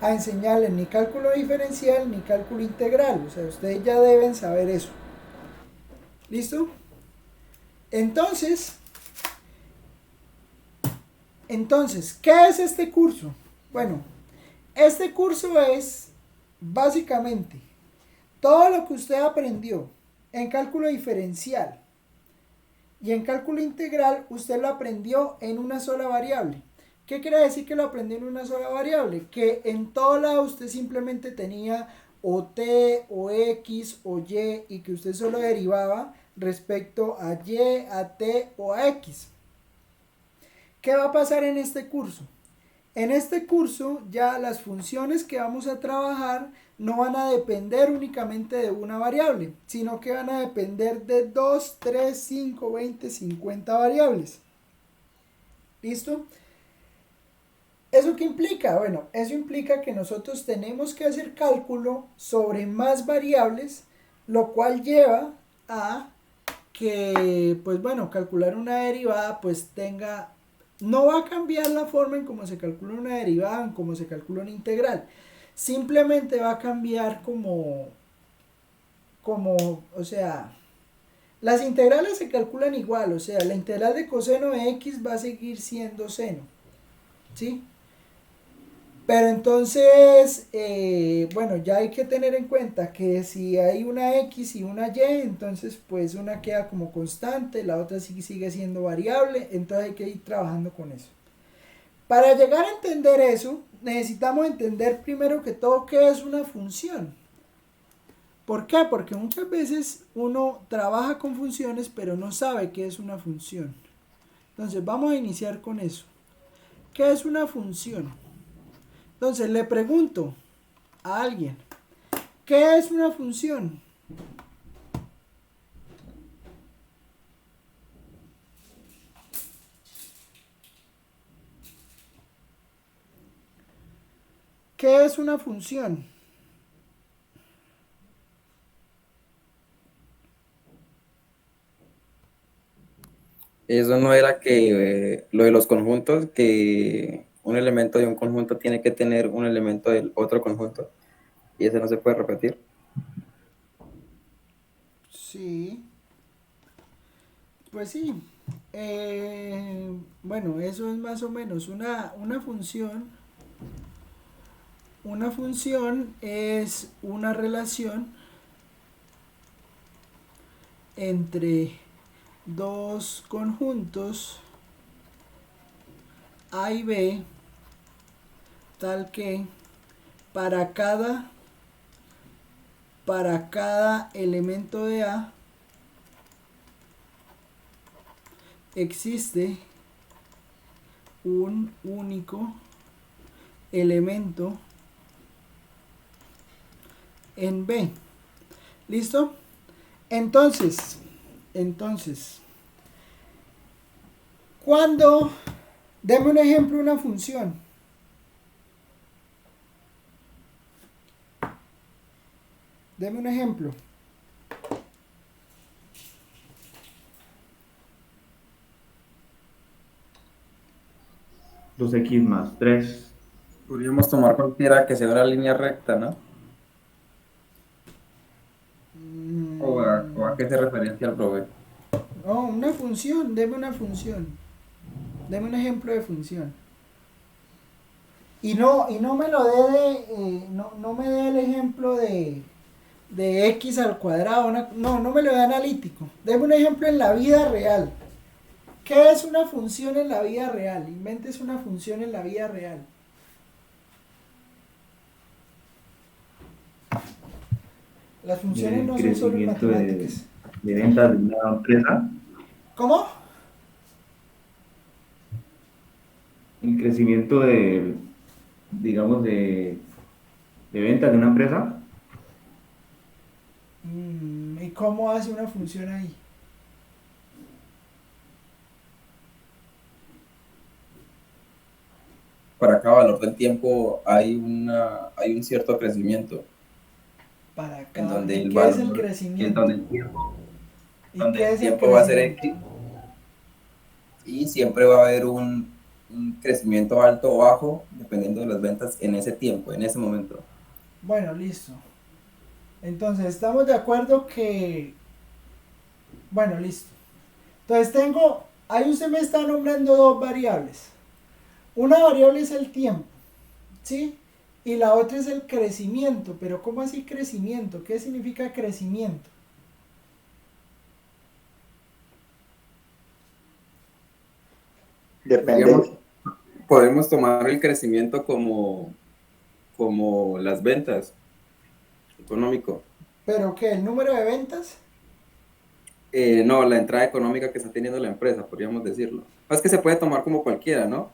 S1: a enseñarles ni cálculo diferencial ni cálculo integral. O sea, ustedes ya deben saber eso. ¿Listo? Entonces, ¿qué es este curso? Bueno, este curso es básicamente todo lo que usted aprendió en cálculo diferencial y en cálculo integral, usted lo aprendió en una sola variable. ¿Qué quiere decir que lo aprendió en una sola variable? Que en todo lado usted simplemente tenía o t, o x, o y, y que usted solo derivaba respecto a y, a t o a x. ¿Qué va a pasar en este curso? En este curso ya las funciones que vamos a trabajar no van a depender únicamente de una variable, sino que van a depender de 2, 3, 5, 20, 50 variables. ¿Listo? ¿Eso qué implica? Bueno, eso implica que nosotros tenemos que hacer cálculo sobre más variables, lo cual lleva a que, pues bueno, calcular una derivada pues no va a cambiar la forma en cómo se calcula una derivada, en cómo se calcula una integral. Simplemente va a cambiar o sea, las integrales se calculan igual, o sea, la integral de coseno de x va a seguir siendo seno, ¿sí? Pero entonces, bueno, ya hay que tener en cuenta que si hay una x y una y, entonces pues una queda como constante, la otra sigue siendo variable, entonces hay que ir trabajando con eso. Para llegar a entender eso, necesitamos entender primero que todo qué es una función. ¿Por qué? Porque muchas veces uno trabaja con funciones pero no sabe qué es una función. Entonces vamos a iniciar con eso. ¿Qué es una función? Entonces le pregunto a alguien, ¿qué es una función? ¿Qué es una función?
S9: Eso no era que lo de los conjuntos, que un elemento de un conjunto tiene que tener un elemento del otro conjunto, y ese no se puede repetir.
S1: Sí, pues sí. Bueno, eso es más o menos una función. Una función es una relación entre dos conjuntos A y B, tal que para cada elemento de A existe un único elemento en B. ¿Listo? Entonces, cuando Deme un ejemplo de una función. Deme un ejemplo.
S8: Dos x más 3.
S9: Podríamos tomar cualquiera que sea una línea recta, ¿no? ¿O a qué se referencia el profe?
S1: No, una función, deme una función. Deme un ejemplo de función. Y no me lo dé no me dé el ejemplo de x al cuadrado. No me lo dé analítico. Deme un ejemplo en la vida real. ¿Qué es una función en la vida real? Inventes una función en la vida real. Las funciones no son solo en matemáticas.
S8: De ventas de una empresa.
S1: ¿Cómo?
S8: El crecimiento de, digamos, de ventas de una empresa.
S1: ¿Y cómo hace una función ahí?
S9: Para cada valor del tiempo hay un cierto crecimiento.
S1: Para
S9: En
S1: cada.
S9: donde
S1: ¿Y
S9: el
S1: qué es el
S9: valor,
S1: crecimiento?
S9: donde el tiempo,
S1: ¿Y
S9: donde
S1: qué
S9: el
S1: es el
S9: tiempo va a ser
S1: crecimiento?
S9: X y siempre va a haber un crecimiento alto o bajo dependiendo de las ventas en ese tiempo, en ese momento.
S1: Bueno, listo. Entonces, estamos de acuerdo que... Bueno, listo. Entonces ahí usted me está nombrando dos variables. Una variable es el tiempo, ¿sí? Y la otra es el crecimiento. Pero ¿cómo así crecimiento? ¿Qué significa crecimiento?
S5: Depende.
S9: Podemos tomar el crecimiento como las ventas económico.
S1: ¿Pero qué? ¿El número de ventas?
S9: No, la entrada económica que está teniendo la empresa, podríamos decirlo. Es que se puede tomar como cualquiera, ¿no?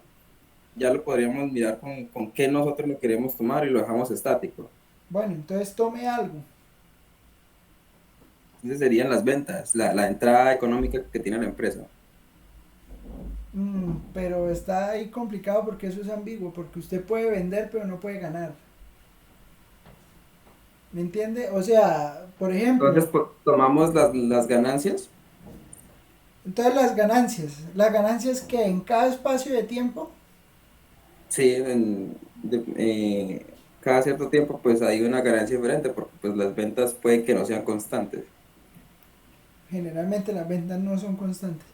S9: Ya lo podríamos mirar con qué nosotros lo queremos tomar y lo dejamos estático.
S1: Bueno, entonces tome algo.
S9: Entonces serían las ventas, la entrada económica que tiene la empresa.
S1: Pero está ahí complicado porque eso es ambiguo, porque usted puede vender pero no puede ganar. ¿Me entiende? O sea, por ejemplo...
S9: Entonces tomamos las ganancias.
S1: Entonces las ganancias que en cada espacio de tiempo...
S9: Sí, cada cierto tiempo pues hay una ganancia diferente porque pues las ventas pueden que no sean constantes.
S1: Generalmente las ventas no son constantes.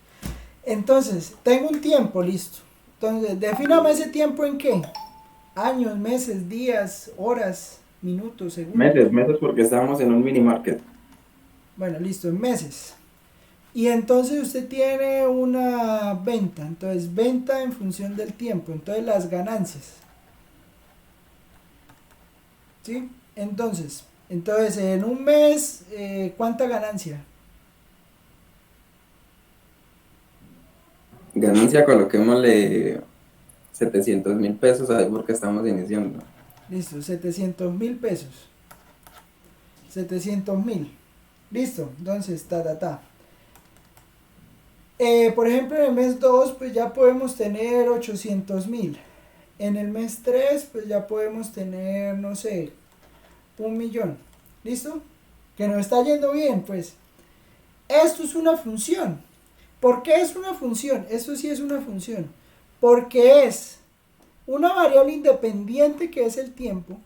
S1: Entonces, tengo un tiempo listo. Entonces, defíname ese tiempo en qué. Años, meses, días, horas, minutos, segundos.
S9: Meses porque estamos en un mini market.
S1: Bueno, listo, en meses. Y entonces usted tiene una venta. Entonces, venta en función del tiempo. Entonces, las ganancias. ¿Sí? Entonces en un mes, ¿cuánta ganancia?
S9: Ganancia, coloquémosle 700.000 pesos ahí porque estamos iniciando.
S1: Listo, 700.000 pesos. 700.000. Listo, entonces, por ejemplo, en el mes 2, pues ya podemos tener 800.000. En el mes 3, pues ya podemos tener, no sé, 1.000.000. ¿Listo? Que nos está yendo bien, pues. Esto es una función. ¿Por qué es una función? Esto sí es una función. Porque es una variable independiente que es el tiempo,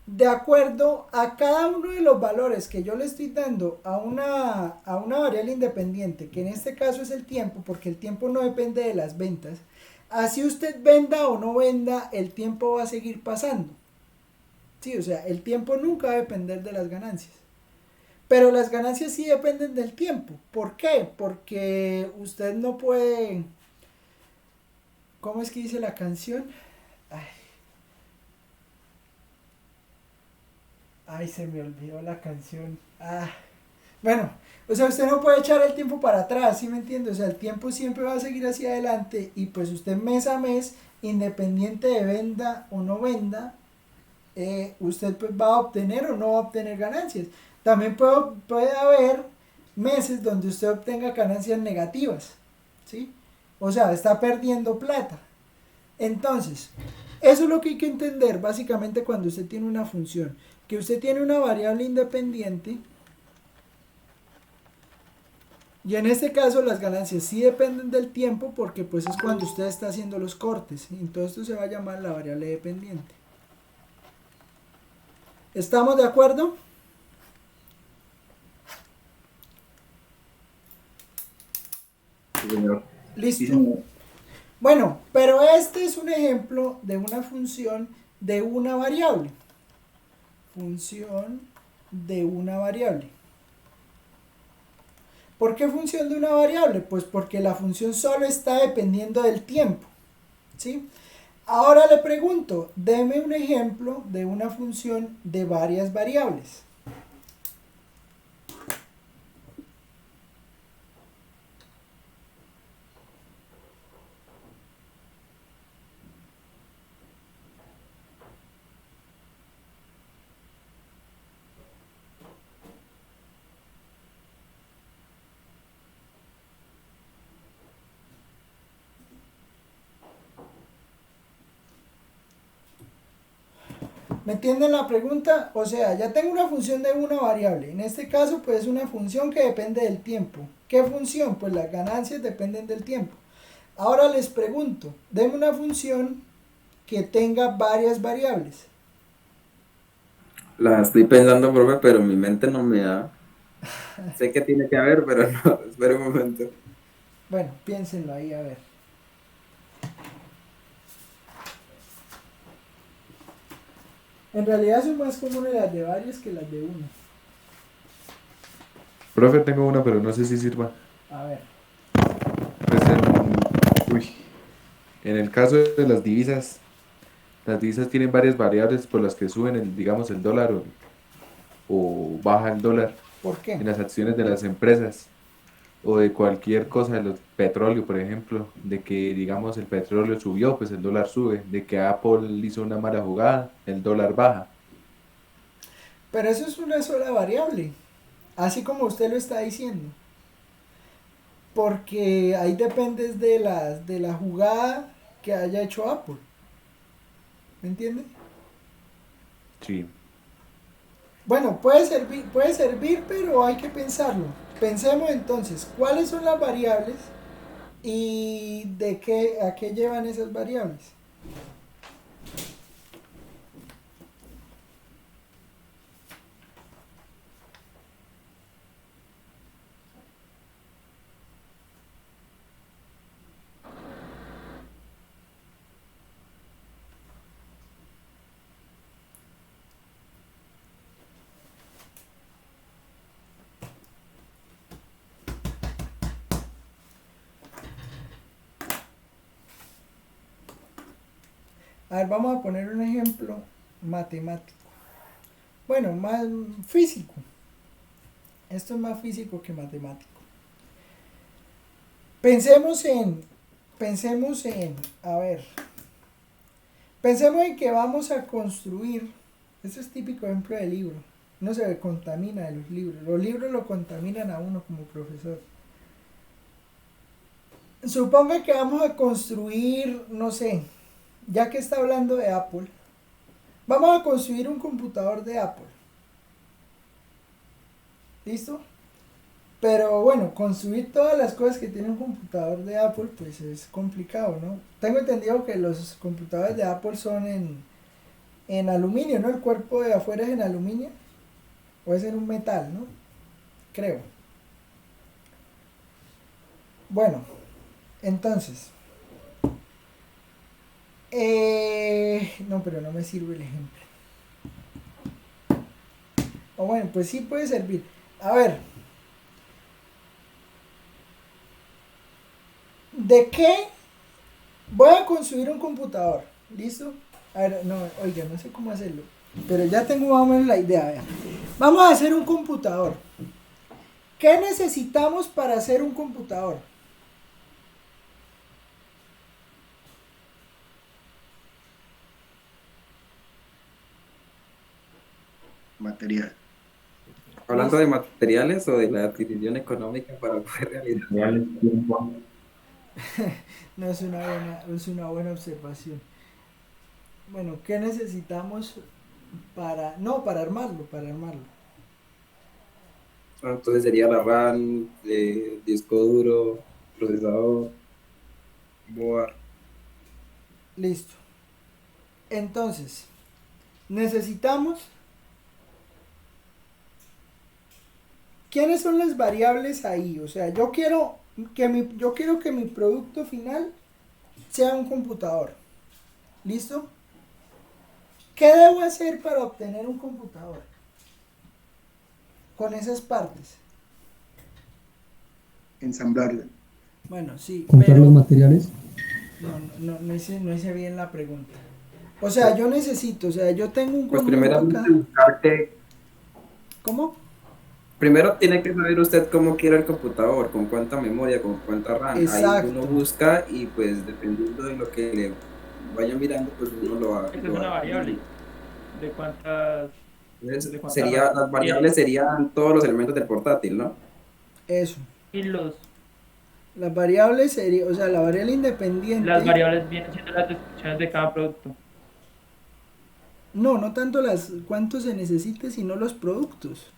S1: de acuerdo a cada uno de los valores que yo le estoy dando a una variable independiente, que en este caso es el tiempo, porque el tiempo no depende de las ventas. Así usted venda o no venda, el tiempo va a seguir pasando. Sí, o sea, el tiempo nunca va a depender de las ganancias. Pero las ganancias sí dependen del tiempo. ¿Por qué? Porque usted no puede... ¿Cómo es que dice la canción? Ay, se me olvidó la canción. Bueno, o sea, usted no puede echar el tiempo para atrás, ¿sí me entiende? O sea, el tiempo siempre va a seguir hacia adelante y pues usted mes a mes, independiente de venda o no venda, usted pues va a obtener o no va a obtener ganancias. También puede haber meses donde usted obtenga ganancias negativas, ¿sí? O sea, está perdiendo plata. Entonces, eso es lo que hay que entender básicamente cuando usted tiene una función. Que usted tiene una variable independiente. Y en este caso las ganancias sí dependen del tiempo porque pues es cuando usted está haciendo los cortes. Entonces esto se va a llamar la variable dependiente. ¿Estamos de acuerdo?
S9: Sí, señor.
S1: Listo. Bueno, pero este es un ejemplo de una función de una variable. Función de una variable. ¿Por qué función de una variable? Pues porque la función solo está dependiendo del tiempo. ¿Sí? Ahora le pregunto, deme un ejemplo de una función de varias variables. ¿Me entienden la pregunta? O sea, ya tengo una función de una variable. En este caso, pues es una función que depende del tiempo. ¿Qué función? Pues las ganancias dependen del tiempo. Ahora les pregunto, denme una función que tenga varias variables.
S9: La estoy pensando, profe, pero mi mente no me da. Sé que tiene que haber, pero no. Espera un momento.
S1: Bueno, piénsenlo ahí, a ver. En realidad son más comunes las de varias que las de una.
S7: Profe, tengo una, pero no sé si sirva.
S1: A ver.
S7: Pues en el caso de las divisas tienen varias variables por las que suben digamos, el dólar o baja el dólar
S1: ¿Por qué?
S7: en las acciones de las empresas o de cualquier cosa, de los petróleo, por ejemplo, de que, digamos, el petróleo subió, pues el dólar sube, de que Apple hizo una mala jugada, el dólar baja.
S1: Pero eso es una sola variable. Así como usted lo está diciendo. Porque ahí dependes de la jugada que haya hecho Apple. ¿Me entiende?
S7: Sí.
S1: Bueno, puede servir, pero hay que pensarlo. Pensemos entonces, ¿cuáles son las variables y a qué llevan esas variables? A ver, vamos a poner un ejemplo matemático. Bueno, más físico. Esto es más físico que matemático. Pensemos en que vamos a construir, esto es típico ejemplo de libro, uno se contamina de los libros lo contaminan a uno como profesor. Suponga que vamos a construir, no sé, ya que está hablando de Apple, vamos a construir un computador de Apple. ¿Listo? Pero bueno, construir todas las cosas que tiene un computador de Apple, pues es complicado, ¿no? Tengo entendido que los computadores de Apple son en aluminio, ¿no? El cuerpo de afuera es en aluminio, o es en un metal, ¿no? Creo. Bueno, entonces, no, pero no me sirve el ejemplo. O bueno, pues sí puede servir. A ver, ¿de qué voy a construir un computador? ¿Listo? A ver, no, oiga, no sé cómo hacerlo, pero ya tengo más o menos la idea. Vea. Vamos a hacer un computador. ¿Qué necesitamos para hacer un computador?
S5: Material.
S9: Hablando de materiales o de la adquisición económica para poder realizar.
S8: Reales, tiempo.
S1: No es una buena observación. Bueno, ¿qué necesitamos para armarlo, para armarlo?
S9: Entonces sería la RAM, disco duro, procesador, board.
S1: Listo. Entonces, necesitamos. ¿Quiénes son las variables ahí? O sea, yo quiero que mi producto final sea un computador. ¿Listo? ¿Qué debo hacer para obtener un computador? Con esas partes.
S5: Ensamblarla.
S1: Bueno, sí,
S10: Comprar los
S1: pero
S10: materiales.
S1: no hice bien la pregunta. O sea, yo tengo un
S9: Pues
S1: conjunto acá.
S9: primeramente buscar
S1: ¿Cómo?
S9: primero tiene que saber usted cómo quiere el computador, con cuánta memoria, con cuánta RAM. Ahí uno
S1: Exacto.
S9: busca y pues dependiendo de lo que le vaya mirando, pues uno lo va.
S6: Esa es una variable. ¿De cuántas?
S9: Entonces,
S6: ¿De cuántas
S9: sería,
S6: RAM
S9: las
S6: quiere?
S9: variables serían todos los elementos del portátil, ¿no?
S1: Eso.
S6: Y
S1: Las variables sería, o sea, la variable independiente.
S6: las variables vienen siendo las descripciones de cada producto.
S1: No tanto cuánto se necesite, sino los productos.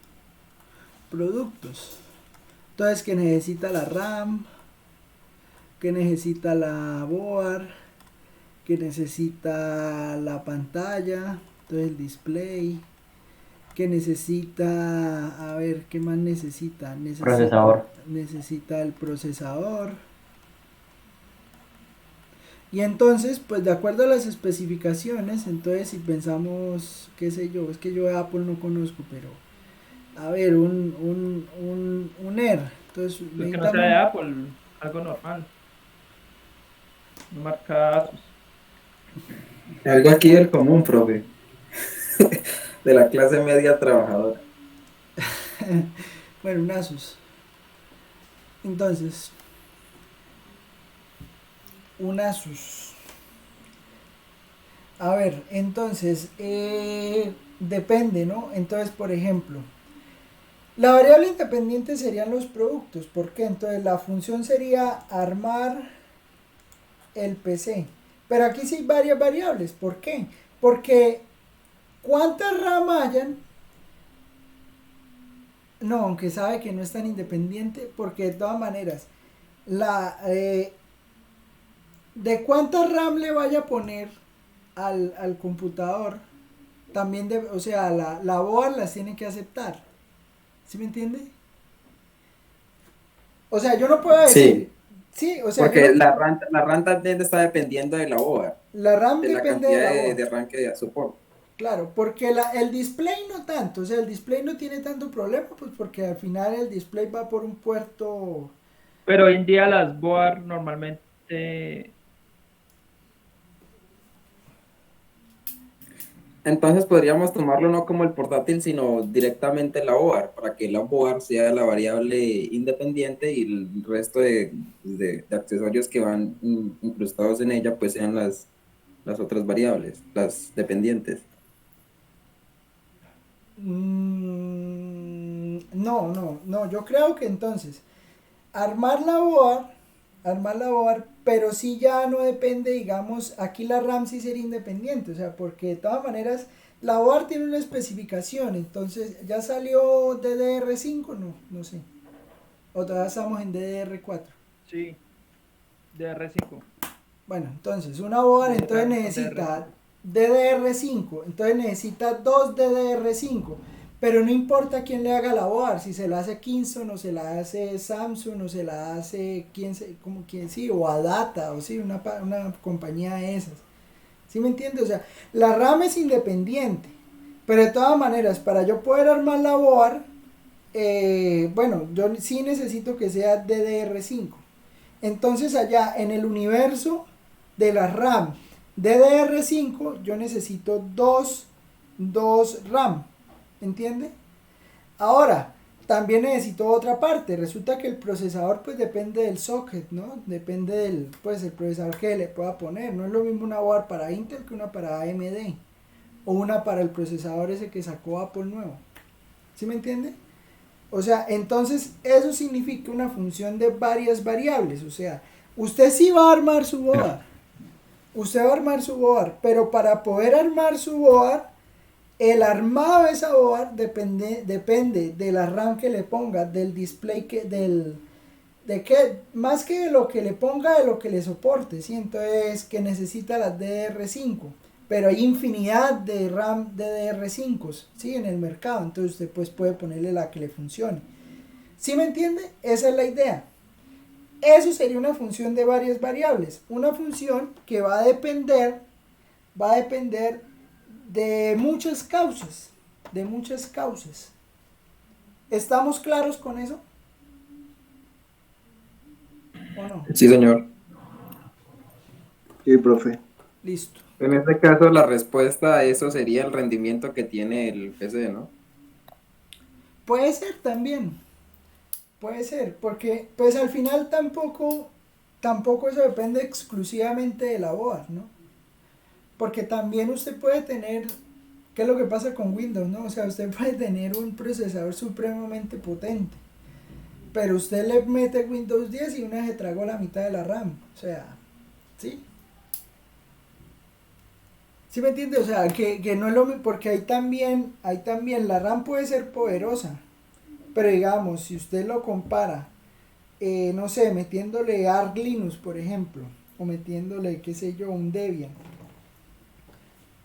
S1: Productos. Entonces, que necesita la RAM, que necesita la board, que necesita la pantalla, entonces el display, que necesita, a ver, ¿qué más necesita?
S3: Procesador.
S1: Necesita el procesador. Y entonces, pues de acuerdo a las especificaciones, entonces si pensamos, qué sé yo, es que yo de Apple no conozco, pero a ver, un Air. Entonces,
S6: Pues que no sea de Apple, algo normal. Marca Asus.
S9: Algo aquí del común, profe. De la clase media trabajadora.
S1: Bueno, un Asus. Entonces, un Asus. A ver, entonces, depende, ¿no? Entonces, por ejemplo, la variable independiente serían los productos. ¿Por qué? Entonces, la función sería armar el PC. Pero aquí sí hay varias variables. ¿Por qué? Porque ¿cuántas RAM hayan? No, aunque sabe que no es tan independiente, porque de todas maneras, de cuánta RAM le vaya a poner al computador, también o sea, la board las tiene que aceptar. ¿Sí me entiende? O sea, yo no puedo decir. Sí, o sea,
S9: porque la RAM también está dependiendo de la board.
S1: La RAM
S9: de la
S1: depende de
S9: cantidad
S1: la board.
S9: de RAM que soporta.
S1: Claro, porque el display no tanto, o sea, el display no tiene tanto problema, pues porque al final el display va por un puerto.
S6: Pero hoy en día las board normalmente.
S9: Entonces podríamos tomarlo no como el portátil, sino directamente la board, para que la board sea la variable independiente y el resto de accesorios que van incrustados en ella, pues sean las otras variables, las dependientes.
S1: No, yo creo que entonces armar la board, pero sí ya no depende, digamos, aquí la RAM sí sería independiente, o sea, porque de todas maneras la board tiene una especificación, entonces ya salió DDR5, no sé, o todavía estamos en DDR4.
S6: Sí, DDR5.
S1: Bueno, entonces una board entonces necesita DDR5, entonces necesita dos DDR5, pero no importa quién le haga la board, si se la hace Kingston o se la hace Samsung o se la hace quién sí, o Adata o sí, una compañía de esas. ¿Sí me entiendes? O sea, la RAM es independiente, pero de todas maneras, para yo poder armar la board, bueno, yo sí necesito que sea DDR5. Entonces allá en el universo de la RAM DDR5 yo necesito dos RAM, ¿entiende? Ahora, también necesito otra parte, resulta que el procesador pues depende del socket, ¿no? Depende del, pues el procesador que le pueda poner, no es lo mismo una board para Intel que una para AMD, o una para el procesador ese que sacó Apple nuevo, ¿sí me entiende? O sea, entonces eso significa una función de varias variables, o sea, Usted sí va a armar su board. Usted va a armar su board, pero para poder armar su board, el armado de esa board depende de la RAM que le ponga, del display de que, más que de lo que le ponga, de lo que le soporte, ¿sí? Entonces, que necesita las DDR5, pero hay infinidad de RAM DDR5, ¿sí? En el mercado, entonces usted pues puede ponerle la que le funcione. ¿Sí me entiende? Esa es la idea. Eso sería una función de varias variables, una función que va a depender de muchas causas, ¿Estamos claros con eso? ¿O no?
S9: Sí, señor.
S5: Sí, profe.
S1: Listo.
S9: En este caso, la respuesta a eso sería el rendimiento que tiene el PC, ¿no?
S1: Puede ser también. Puede ser, porque pues al final tampoco eso depende exclusivamente de la board, ¿no? Porque también usted puede tener, ¿qué es lo que pasa con Windows, no? O sea, usted puede tener un procesador supremamente potente, pero usted le mete Windows 10 y una se tragó la mitad de la RAM, o sea, ¿sí? ¿Sí me entiende? O sea, que no es lo mismo, porque ahí también la RAM puede ser poderosa, pero digamos, si usted lo compara, no sé, metiéndole Arch Linux, por ejemplo, o metiéndole, qué sé yo, un Debian,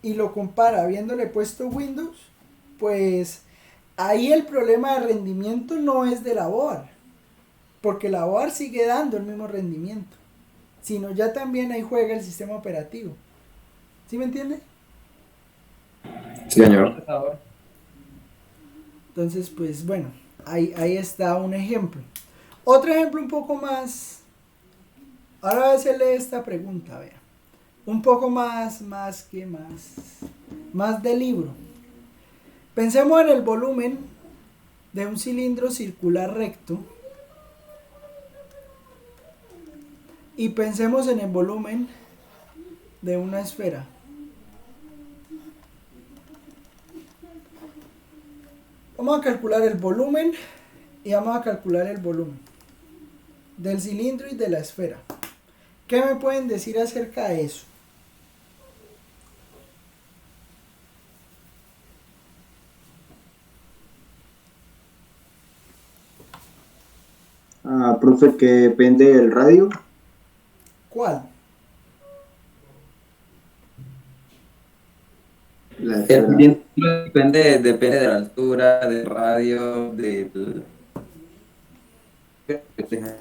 S1: y lo compara habiéndole puesto Windows, pues ahí el problema de rendimiento no es de la board, porque la board sigue dando el mismo rendimiento, sino ya también ahí juega el sistema operativo. ¿Sí me entiende?
S9: Sí, señor.
S6: Procesador.
S1: Entonces, pues bueno, ahí está un ejemplo. Otro ejemplo un poco más. Ahora voy a hacerle esta pregunta, vea. Un poco más de libro. Pensemos en el volumen de un cilindro circular recto. Y pensemos en el volumen de una esfera. Vamos a calcular el volumen y vamos a calcular el volumen del cilindro y de la esfera. ¿Qué me pueden decir acerca de eso?
S5: Ah, profe, que depende del radio.
S1: ¿Cuál?
S5: La
S9: El
S5: esfera.
S9: cilindro depende de la altura, del radio, del... Pues era...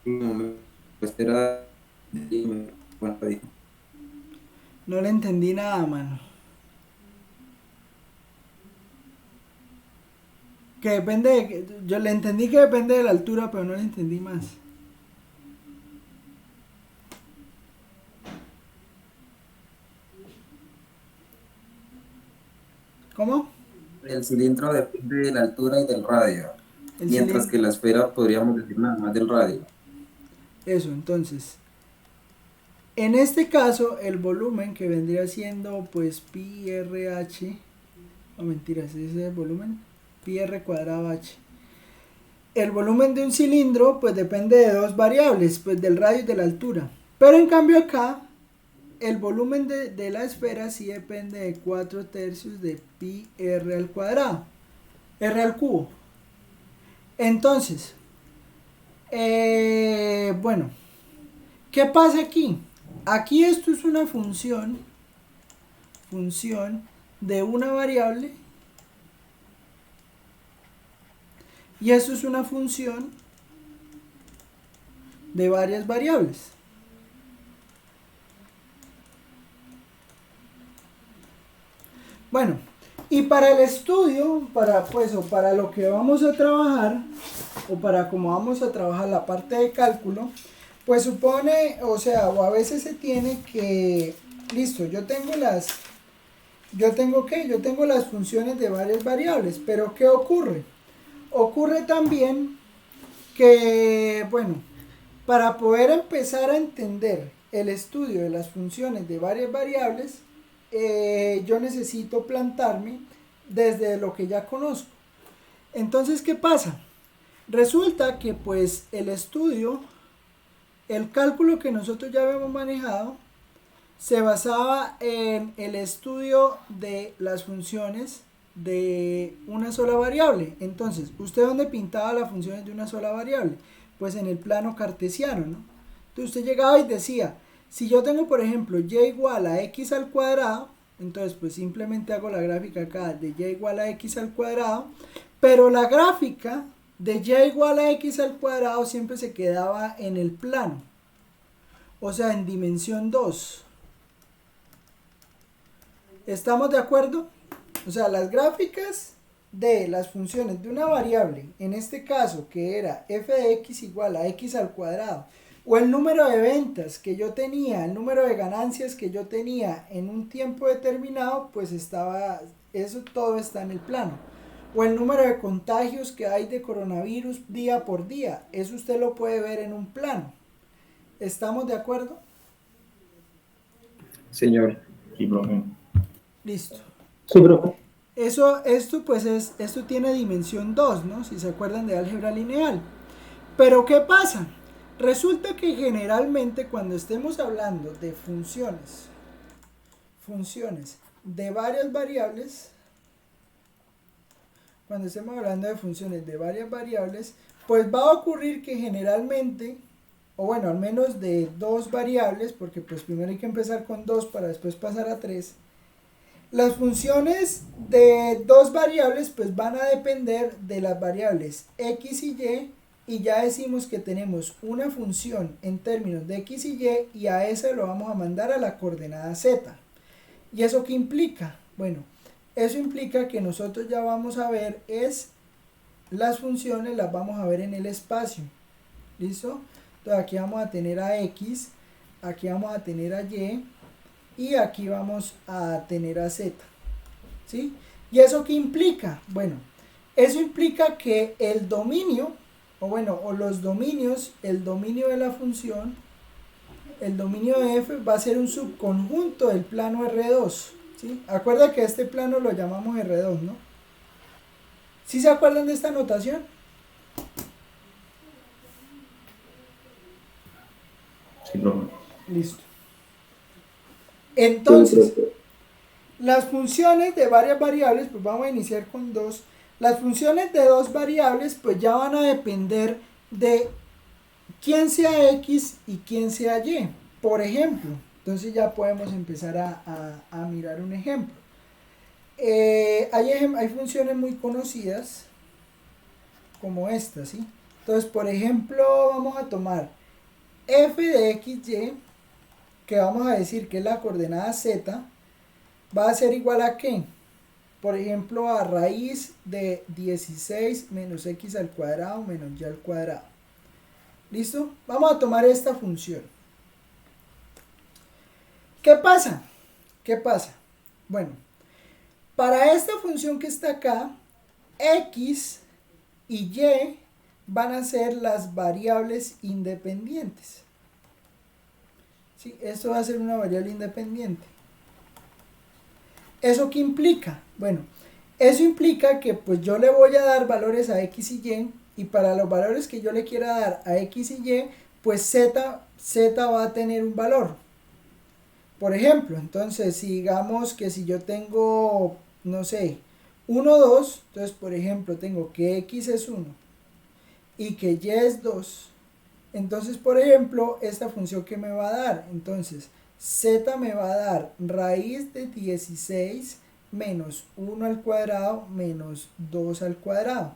S9: Bueno,
S1: No le entendí nada, mano. Que depende yo le entendí que depende de la altura, pero no le entendí más. ¿Cómo?
S9: el cilindro depende de la altura y del radio,
S1: El
S9: mientras
S1: cilindro.
S9: que la esfera podríamos decir nada más del radio.
S1: Eso, entonces. En este caso, el volumen que vendría siendo pues pi r h. No, mentiras, ese es el volumen. Pi r cuadrado h. El volumen de un cilindro pues depende de dos variables, pues del radio y de la altura. Pero en cambio acá, el volumen de la esfera sí depende de 4/3 de pi r al cuadrado. R al cubo. Entonces, bueno, ¿qué pasa aquí? Aquí esto es una función de una variable y esto es una función de varias variables. Bueno, y para el estudio, para lo que vamos a trabajar, o para cómo vamos a trabajar la parte de cálculo, pues supone, o sea, o a veces se tiene que, listo, yo tengo las funciones de varias variables, pero ¿qué ocurre? Ocurre también que, bueno, para poder empezar a entender el estudio de las funciones de varias variables, yo necesito plantarme desde lo que ya conozco. Entonces, ¿qué pasa? Resulta que pues el estudio El cálculo que nosotros ya habíamos manejado se basaba en el estudio de las funciones de una sola variable. Entonces, ¿usted dónde pintaba las funciones de una sola variable? Pues en el plano cartesiano, ¿no? Entonces usted llegaba y decía, si yo tengo, por ejemplo, y igual a x al cuadrado, entonces pues simplemente hago la gráfica acá de y igual a x al cuadrado, pero la gráfica de y igual a x al cuadrado siempre se quedaba en el plano, o sea, en dimensión 2. ¿Estamos de acuerdo? O sea, las gráficas de las funciones de una variable, en este caso que era f de x igual a x al cuadrado, o el número de ventas que yo tenía, el número de ganancias que yo tenía en un tiempo determinado, pues estaba, eso todo está en el plano. O el número de contagios que hay de coronavirus día por día, eso usted lo puede ver en un plano. ¿Estamos de acuerdo?
S9: Señor.
S8: Sí, profe.
S1: Listo.
S3: Sí, profe.
S1: Esto tiene dimensión 2, ¿no? Si se acuerdan de álgebra lineal. Pero ¿qué pasa? Resulta que generalmente cuando estemos hablando de funciones de varias variables, pues va a ocurrir que generalmente, o bueno, al menos de dos variables, porque pues primero hay que empezar con 2 para después pasar a 3, las funciones de dos variables pues van a depender de las variables x y ya decimos que tenemos una función en términos de x y a esa lo vamos a mandar a la coordenada z. ¿Y eso qué implica? Bueno, eso implica que nosotros ya vamos a ver las funciones las vamos a ver en el espacio. ¿Listo? Entonces aquí vamos a tener a x, aquí vamos a tener a y aquí vamos a tener a z. ¿Sí? ¿Y eso qué implica? Bueno, eso implica que el dominio, o los dominios, el dominio de la función, el dominio de f va a ser un subconjunto del plano R2. ¿Sí? Acuerda que este plano lo llamamos R2, ¿no? ¿Sí se acuerdan de esta notación?
S8: Sí, profe.
S1: Listo. Entonces, las funciones de varias variables, pues vamos a iniciar con 2. Las funciones de dos variables, pues ya van a depender de quién sea x y quién sea y. Por ejemplo, entonces ya podemos empezar a mirar un ejemplo. Hay funciones muy conocidas como esta, ¿sí? Entonces, por ejemplo, vamos a tomar f de xy, que vamos a decir que es la coordenada z, va a ser igual a ¿qué? Por ejemplo, a raíz de 16 menos x al cuadrado menos y al cuadrado. ¿Listo? Vamos a tomar esta función. ¿Qué pasa? ¿Qué pasa? Bueno, para esta función que está acá, x y y van a ser las variables independientes. ¿Sí? Esto va a ser una variable independiente. ¿Eso qué implica? Bueno, eso implica que pues yo le voy a dar valores a x y para los valores que yo le quiera dar a x y, pues z va a tener un valor. Por ejemplo, entonces, si digamos que si yo tengo, no sé, 1, 2, entonces, por ejemplo, tengo que x es 1 y que y es 2. Entonces, por ejemplo, esta función que me va a dar, entonces, z me va a dar raíz de 16 menos 1 al cuadrado menos 2 al cuadrado.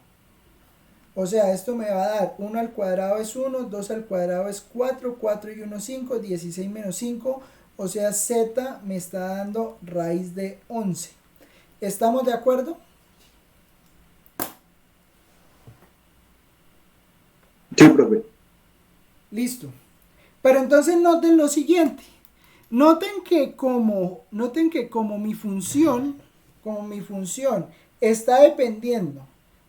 S1: O sea, esto me va a dar 1 al cuadrado es 1, 2 al cuadrado es 4, 4 y 1, 5, 16 menos 5, o sea, z me está dando raíz de 11. ¿Estamos de acuerdo?
S5: Sí, profe.
S1: Listo. Pero entonces noten lo siguiente. Noten que como mi función está dependiendo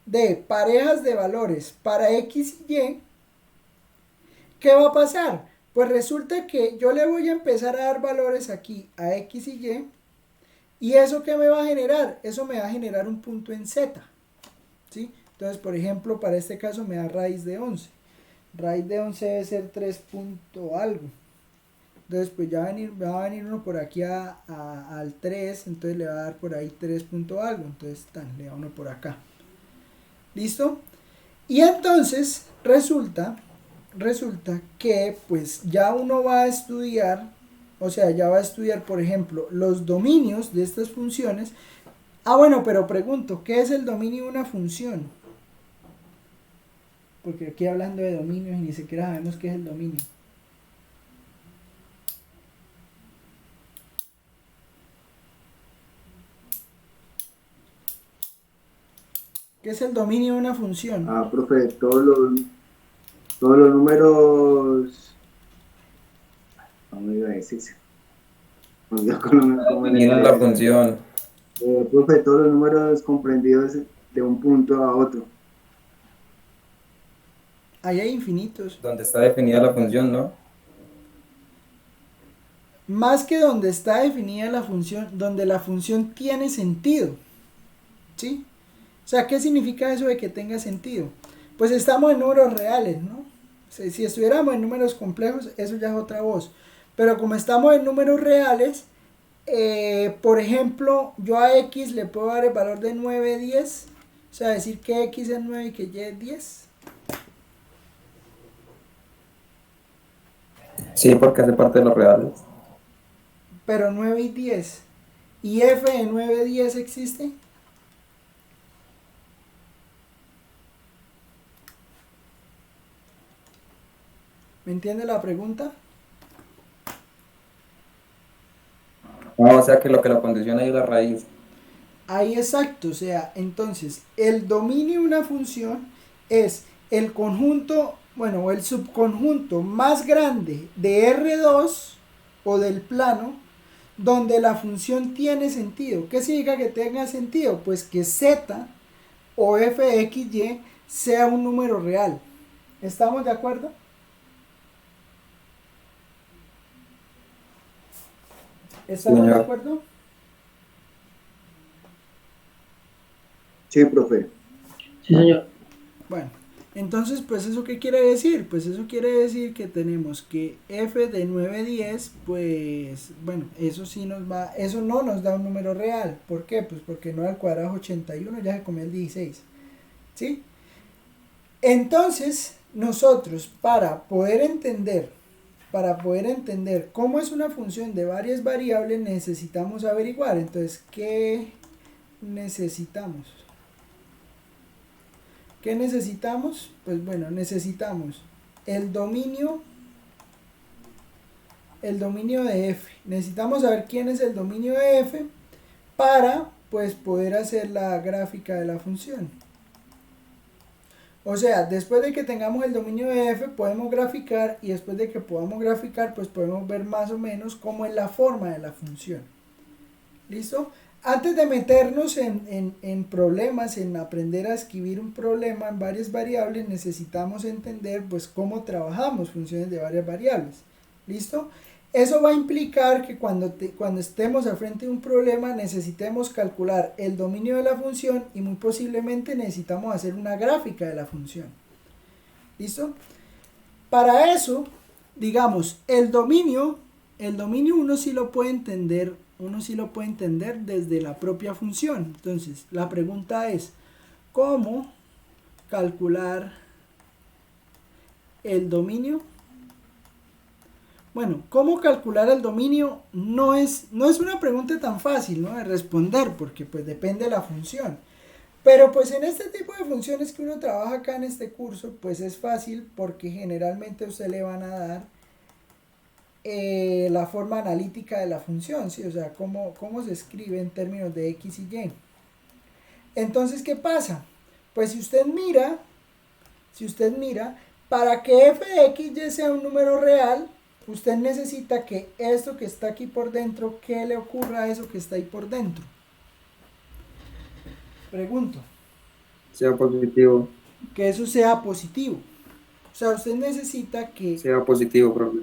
S1: de parejas de valores para x y y, ¿qué va a pasar? Pues resulta que yo le voy a empezar a dar valores aquí a x y eso ¿qué me va a generar? Eso me va a generar un punto en z. ¿Sí? Entonces, por ejemplo, para este caso me da raíz de 11. Raíz de 11 debe ser 3 punto algo. Entonces pues ya va a venir uno por aquí al 3, entonces le va a dar por ahí 3 punto algo, entonces le da uno por acá. ¿Listo? Y entonces resulta que pues ya uno va a estudiar, o sea, ya va a estudiar, por ejemplo, los dominios de estas funciones. Ah, bueno, pero pregunto, ¿qué es el dominio de una función? Porque aquí hablando de dominios y ni siquiera sabemos qué es el dominio. ¿Qué es el dominio de una función?
S5: Ah, profe, todos los números, ¿cómo iba a decirse? Me olvidó cómo
S9: Definido en la función,
S5: profe, todos los números comprendidos de un punto a otro.
S1: Ahí hay infinitos.
S9: donde está definida la función, ¿no?
S1: Más que donde está definida la función, donde la función tiene sentido. ¿Sí? O sea, ¿qué significa eso de que tenga sentido? Pues estamos en números reales, ¿no? Si estuviéramos en números complejos, eso ya es otra voz. Pero como estamos en números reales, por ejemplo, yo a x le puedo dar el valor de 9, 10. O sea, decir que x es 9 y que y es 10.
S9: Sí, porque hace parte de los reales.
S1: Pero 9 y 10. ¿Y f de 9, 10 existe? ¿Me entiende la pregunta?
S9: No, o sea que lo que lo condiciona ahí es la raíz.
S1: Ahí exacto, o sea, entonces el dominio de una función es el conjunto, bueno, o el subconjunto más grande de R2 o del plano donde la función tiene sentido. ¿Qué significa que tenga sentido? Pues que z o f de x, y sea un número real. ¿Estamos de acuerdo? ¿Estamos de
S9: Señor.
S1: acuerdo?
S5: Sí, profe.
S3: Sí, señor.
S1: Bueno, entonces, pues ¿eso qué quiere decir? Pues eso quiere decir que tenemos que f de 9, 10, pues, bueno, eso sí eso no nos da un número real. ¿Por qué? Pues porque 9 al cuadrado es 81, ya se comió el 16. ¿Sí? Entonces, nosotros para poder entender cómo es una función de varias variables, necesitamos averiguar. Entonces, ¿qué necesitamos? ¿Qué necesitamos? Pues bueno, necesitamos el dominio de f. Necesitamos saber quién es el dominio de f para pues poder hacer la gráfica de la función. O sea, después de que tengamos el dominio de f podemos graficar, y después de que podamos graficar pues podemos ver más o menos cómo es la forma de la función. ¿Listo? Antes de meternos en problemas, en aprender a escribir un problema en varias variables, necesitamos entender pues cómo trabajamos funciones de varias variables. ¿Listo? Eso va a implicar que cuando estemos al frente de un problema necesitemos calcular el dominio de la función y muy posiblemente necesitamos hacer una gráfica de la función. ¿Listo? Para eso, digamos, el dominio uno sí lo puede entender desde la propia función. Entonces, la pregunta es, ¿cómo calcular el dominio? Bueno, ¿cómo calcular el dominio? No es una pregunta tan fácil, ¿no?, de responder, porque pues depende de la función. Pero pues en este tipo de funciones que uno trabaja acá en este curso, pues es fácil porque generalmente a usted le van a dar la forma analítica de la función, ¿sí? O sea, cómo se escribe en términos de x y y. Entonces, ¿qué pasa? Pues si usted mira, para que f de x y sea un número real, usted necesita que esto que está aquí por dentro, ¿qué le ocurra a eso que está ahí por dentro? Pregunto.
S9: Sea positivo.
S1: Que eso sea positivo. O sea, usted necesita que...
S9: Sea positivo, profe.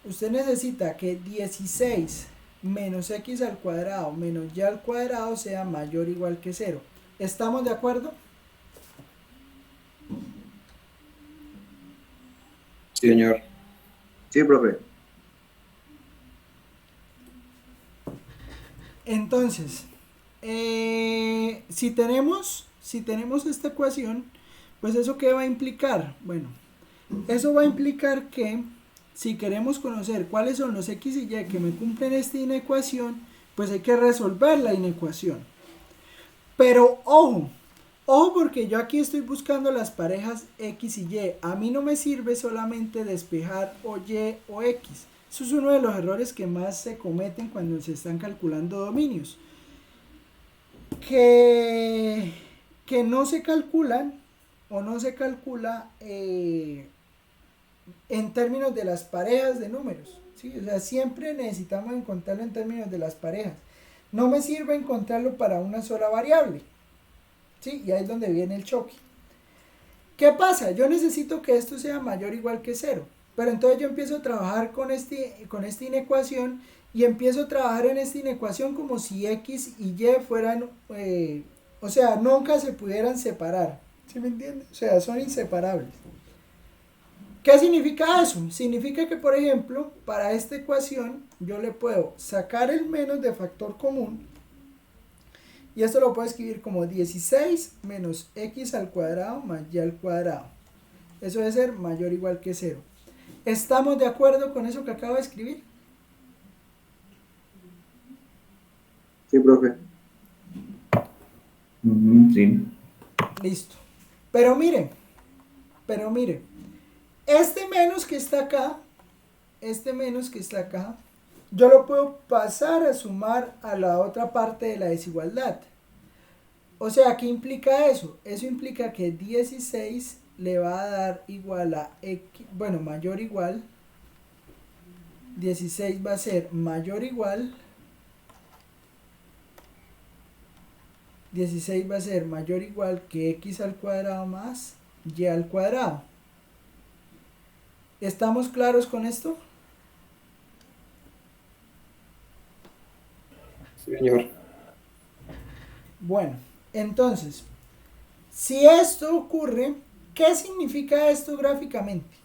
S1: Usted necesita que 16 menos x al cuadrado menos y al cuadrado sea mayor o igual que 0. ¿Estamos de acuerdo?
S9: Sí, señor.
S5: Sí, profe.
S1: Entonces, si tenemos esta ecuación, pues eso qué va a implicar? Bueno, eso va a implicar que si queremos conocer cuáles son los x y y que me cumplen esta inecuación, pues hay que resolver la inecuación. Pero ojo, ojo porque yo aquí estoy buscando las parejas x y y. A mí no me sirve solamente despejar o y o x. Eso es uno de los errores que más se cometen cuando se están calculando dominios. Que no se calculan o no se calcula en términos de las parejas de números. ¿Sí? O sea, siempre necesitamos encontrarlo en términos de las parejas. No me sirve encontrarlo para una sola variable. ¿Sí? Y ahí es donde viene el choque. ¿Qué pasa? Yo necesito que esto sea mayor o igual que 0. Pero entonces yo empiezo a trabajar con esta inecuación y empiezo a trabajar en esta inecuación como si x y y fueran, o sea, nunca se pudieran separar. ¿Sí me entiendes? O sea, son inseparables. ¿Qué significa eso? Significa que, por ejemplo, para esta ecuación yo le puedo sacar el menos de factor común y esto lo puedo escribir como 16 menos x al cuadrado más y al cuadrado. Eso debe ser mayor o igual que 0. ¿Estamos de acuerdo con eso que acabo de escribir?
S5: Sí, profe.
S8: Sí.
S1: Listo. Pero mire, este menos que está acá, yo lo puedo pasar a sumar a la otra parte de la desigualdad. O sea, ¿qué implica eso? Eso implica que 16 le va a dar igual a x, bueno, mayor o igual, 16 va a ser mayor o igual, 16 va a ser mayor o igual que x al cuadrado más y al cuadrado. ¿Estamos claros con esto?
S9: Sí, señor.
S1: Bueno, entonces, si esto ocurre, ¿qué significa esto gráficamente?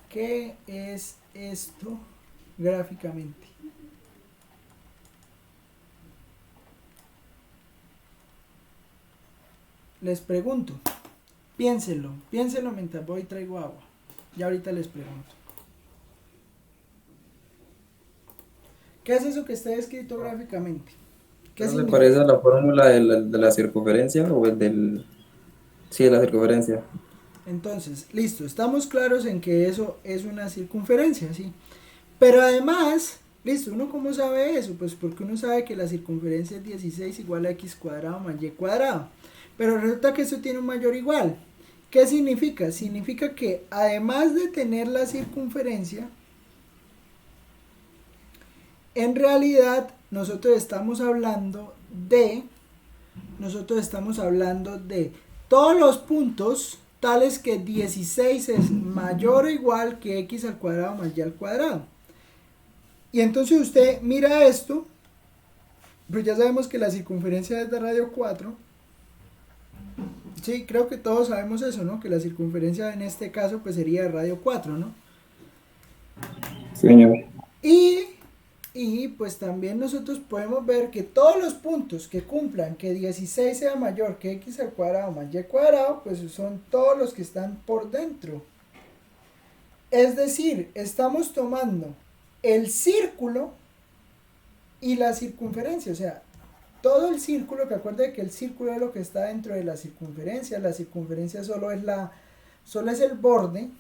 S1: ¿Qué es esto gráficamente? Les pregunto, piénsenlo mientras voy y traigo agua. Ya ahorita les pregunto. ¿Qué es eso que está escrito gráficamente? ¿Qué
S9: ¿No le
S1: significa?
S9: parece a la fórmula de la circunferencia o el del... Sí, de la circunferencia.
S1: Entonces, listo, estamos claros en que eso es una circunferencia, ¿sí? Pero además, listo, ¿uno cómo sabe eso? Pues porque uno sabe que la circunferencia es 16 igual a x cuadrado más y cuadrado. Pero resulta que eso tiene un mayor igual. ¿Qué significa? Significa que además de tener la circunferencia, en realidad nosotros estamos hablando de todos los puntos tales que 16 es mayor o igual que x al cuadrado más y al cuadrado. Y entonces usted mira esto, pues ya sabemos que la circunferencia es de radio 4. Sí, creo que todos sabemos eso, ¿no? Que la circunferencia en este caso pues sería de radio 4, ¿no?
S9: Sí, señor.
S1: Y pues también nosotros podemos ver que todos los puntos que cumplan que 16 sea mayor que x al cuadrado más y cuadrado, pues son todos los que están por dentro. Es decir, estamos tomando el círculo y la circunferencia, o sea, todo el círculo, que acuerde que el círculo es lo que está dentro de la circunferencia solo es el borde.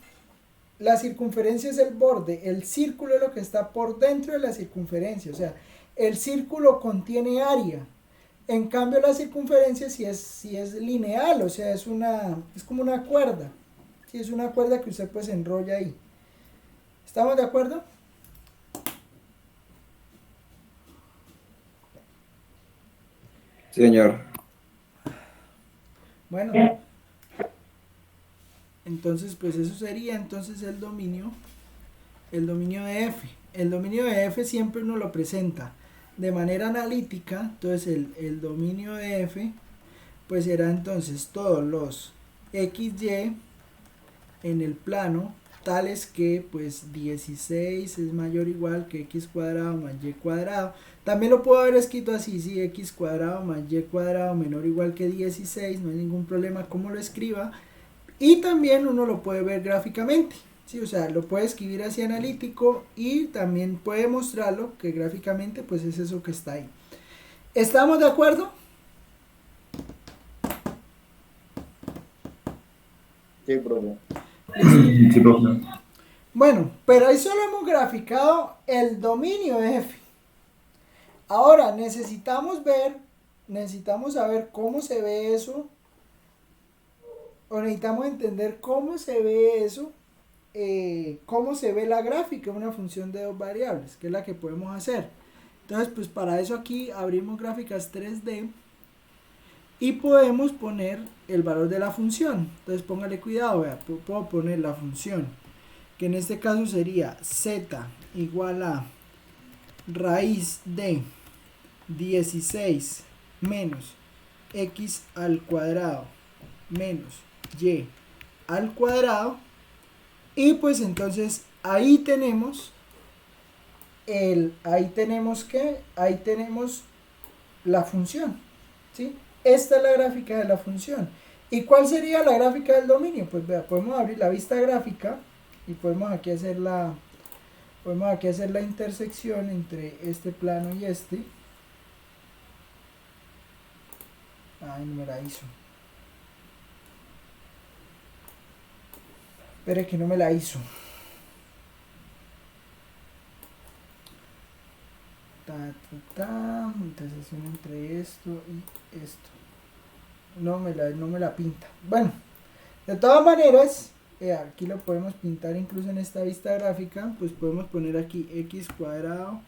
S1: La circunferencia es el borde, el círculo es lo que está por dentro de la circunferencia, o sea, el círculo contiene área. En cambio la circunferencia si es lineal, o sea, es como una cuerda. Sí, es una cuerda que usted pues enrolla ahí. ¿Estamos de acuerdo?
S9: Sí, señor.
S1: Bueno. Entonces, pues eso sería entonces el dominio de f. El dominio de f siempre uno lo presenta de manera analítica, entonces el dominio de f, pues será entonces todos los xy en el plano, tales que pues 16 es mayor o igual que x cuadrado más y cuadrado. También lo puedo haber escrito así, si x cuadrado más y cuadrado menor o igual que 16, no hay ningún problema como lo escriba. Y también uno lo puede ver gráficamente, ¿sí? O sea, lo puede escribir así analítico y también puede mostrarlo que gráficamente pues es eso que está ahí. ¿Estamos de acuerdo?
S5: Sí, profe.
S8: Sí, profe.
S1: Bueno, pero ahí solo hemos graficado el dominio de f. Ahora necesitamos saber cómo se ve eso, o necesitamos entender cómo se ve eso, cómo se ve la gráfica de una función de dos variables, que es la que podemos hacer. Entonces, pues para eso aquí abrimos gráficas 3D y podemos poner el valor de la función. Entonces póngale cuidado, vea, puedo poner la función, que en este caso sería z igual a raíz de 16 menos x al cuadrado menos y al cuadrado, y pues entonces ahí tenemos ahí tenemos la función, ¿sí? Esta es la gráfica de la función. ¿Y cuál sería la gráfica del dominio? Pues vea, podemos abrir la vista gráfica y podemos aquí hacer la intersección entre este plano y este. Ay, no me la hizo. Espere que no me la hizo. Intersección entre esto y esto. No me la pinta. Bueno, de todas maneras, aquí lo podemos pintar incluso en esta vista gráfica. Pues podemos poner aquí x cuadrado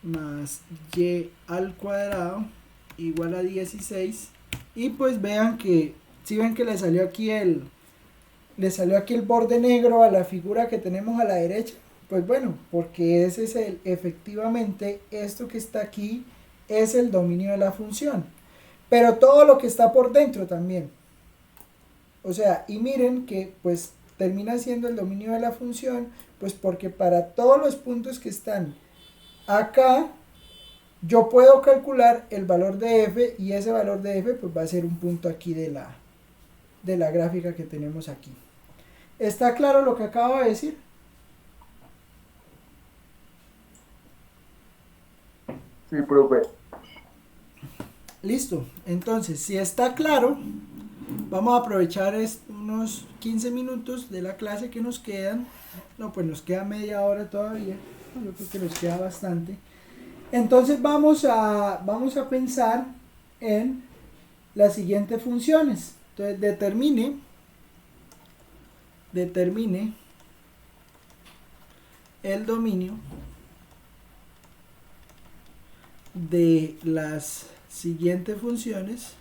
S1: más y al cuadrado igual a 16. Y pues vean que, si ven que le salió aquí el borde negro a la figura que tenemos a la derecha. Pues bueno, porque ese es efectivamente esto que está aquí es el dominio de la función. Pero todo lo que está por dentro también. O sea, y miren que pues termina siendo el dominio de la función, pues porque para todos los puntos que están acá, yo puedo calcular el valor de f, y ese valor de f pues va a ser un punto aquí de la gráfica que tenemos aquí. ¿Está claro lo que acabo de decir?
S5: Sí, profe.
S1: Listo, entonces si está claro, vamos a aprovechar unos 15 minutos de la clase que nos quedan. No, pues nos queda media hora todavía. Yo creo que nos queda bastante. Entonces vamos a pensar en las siguientes funciones. Entonces determine el dominio de las siguientes funciones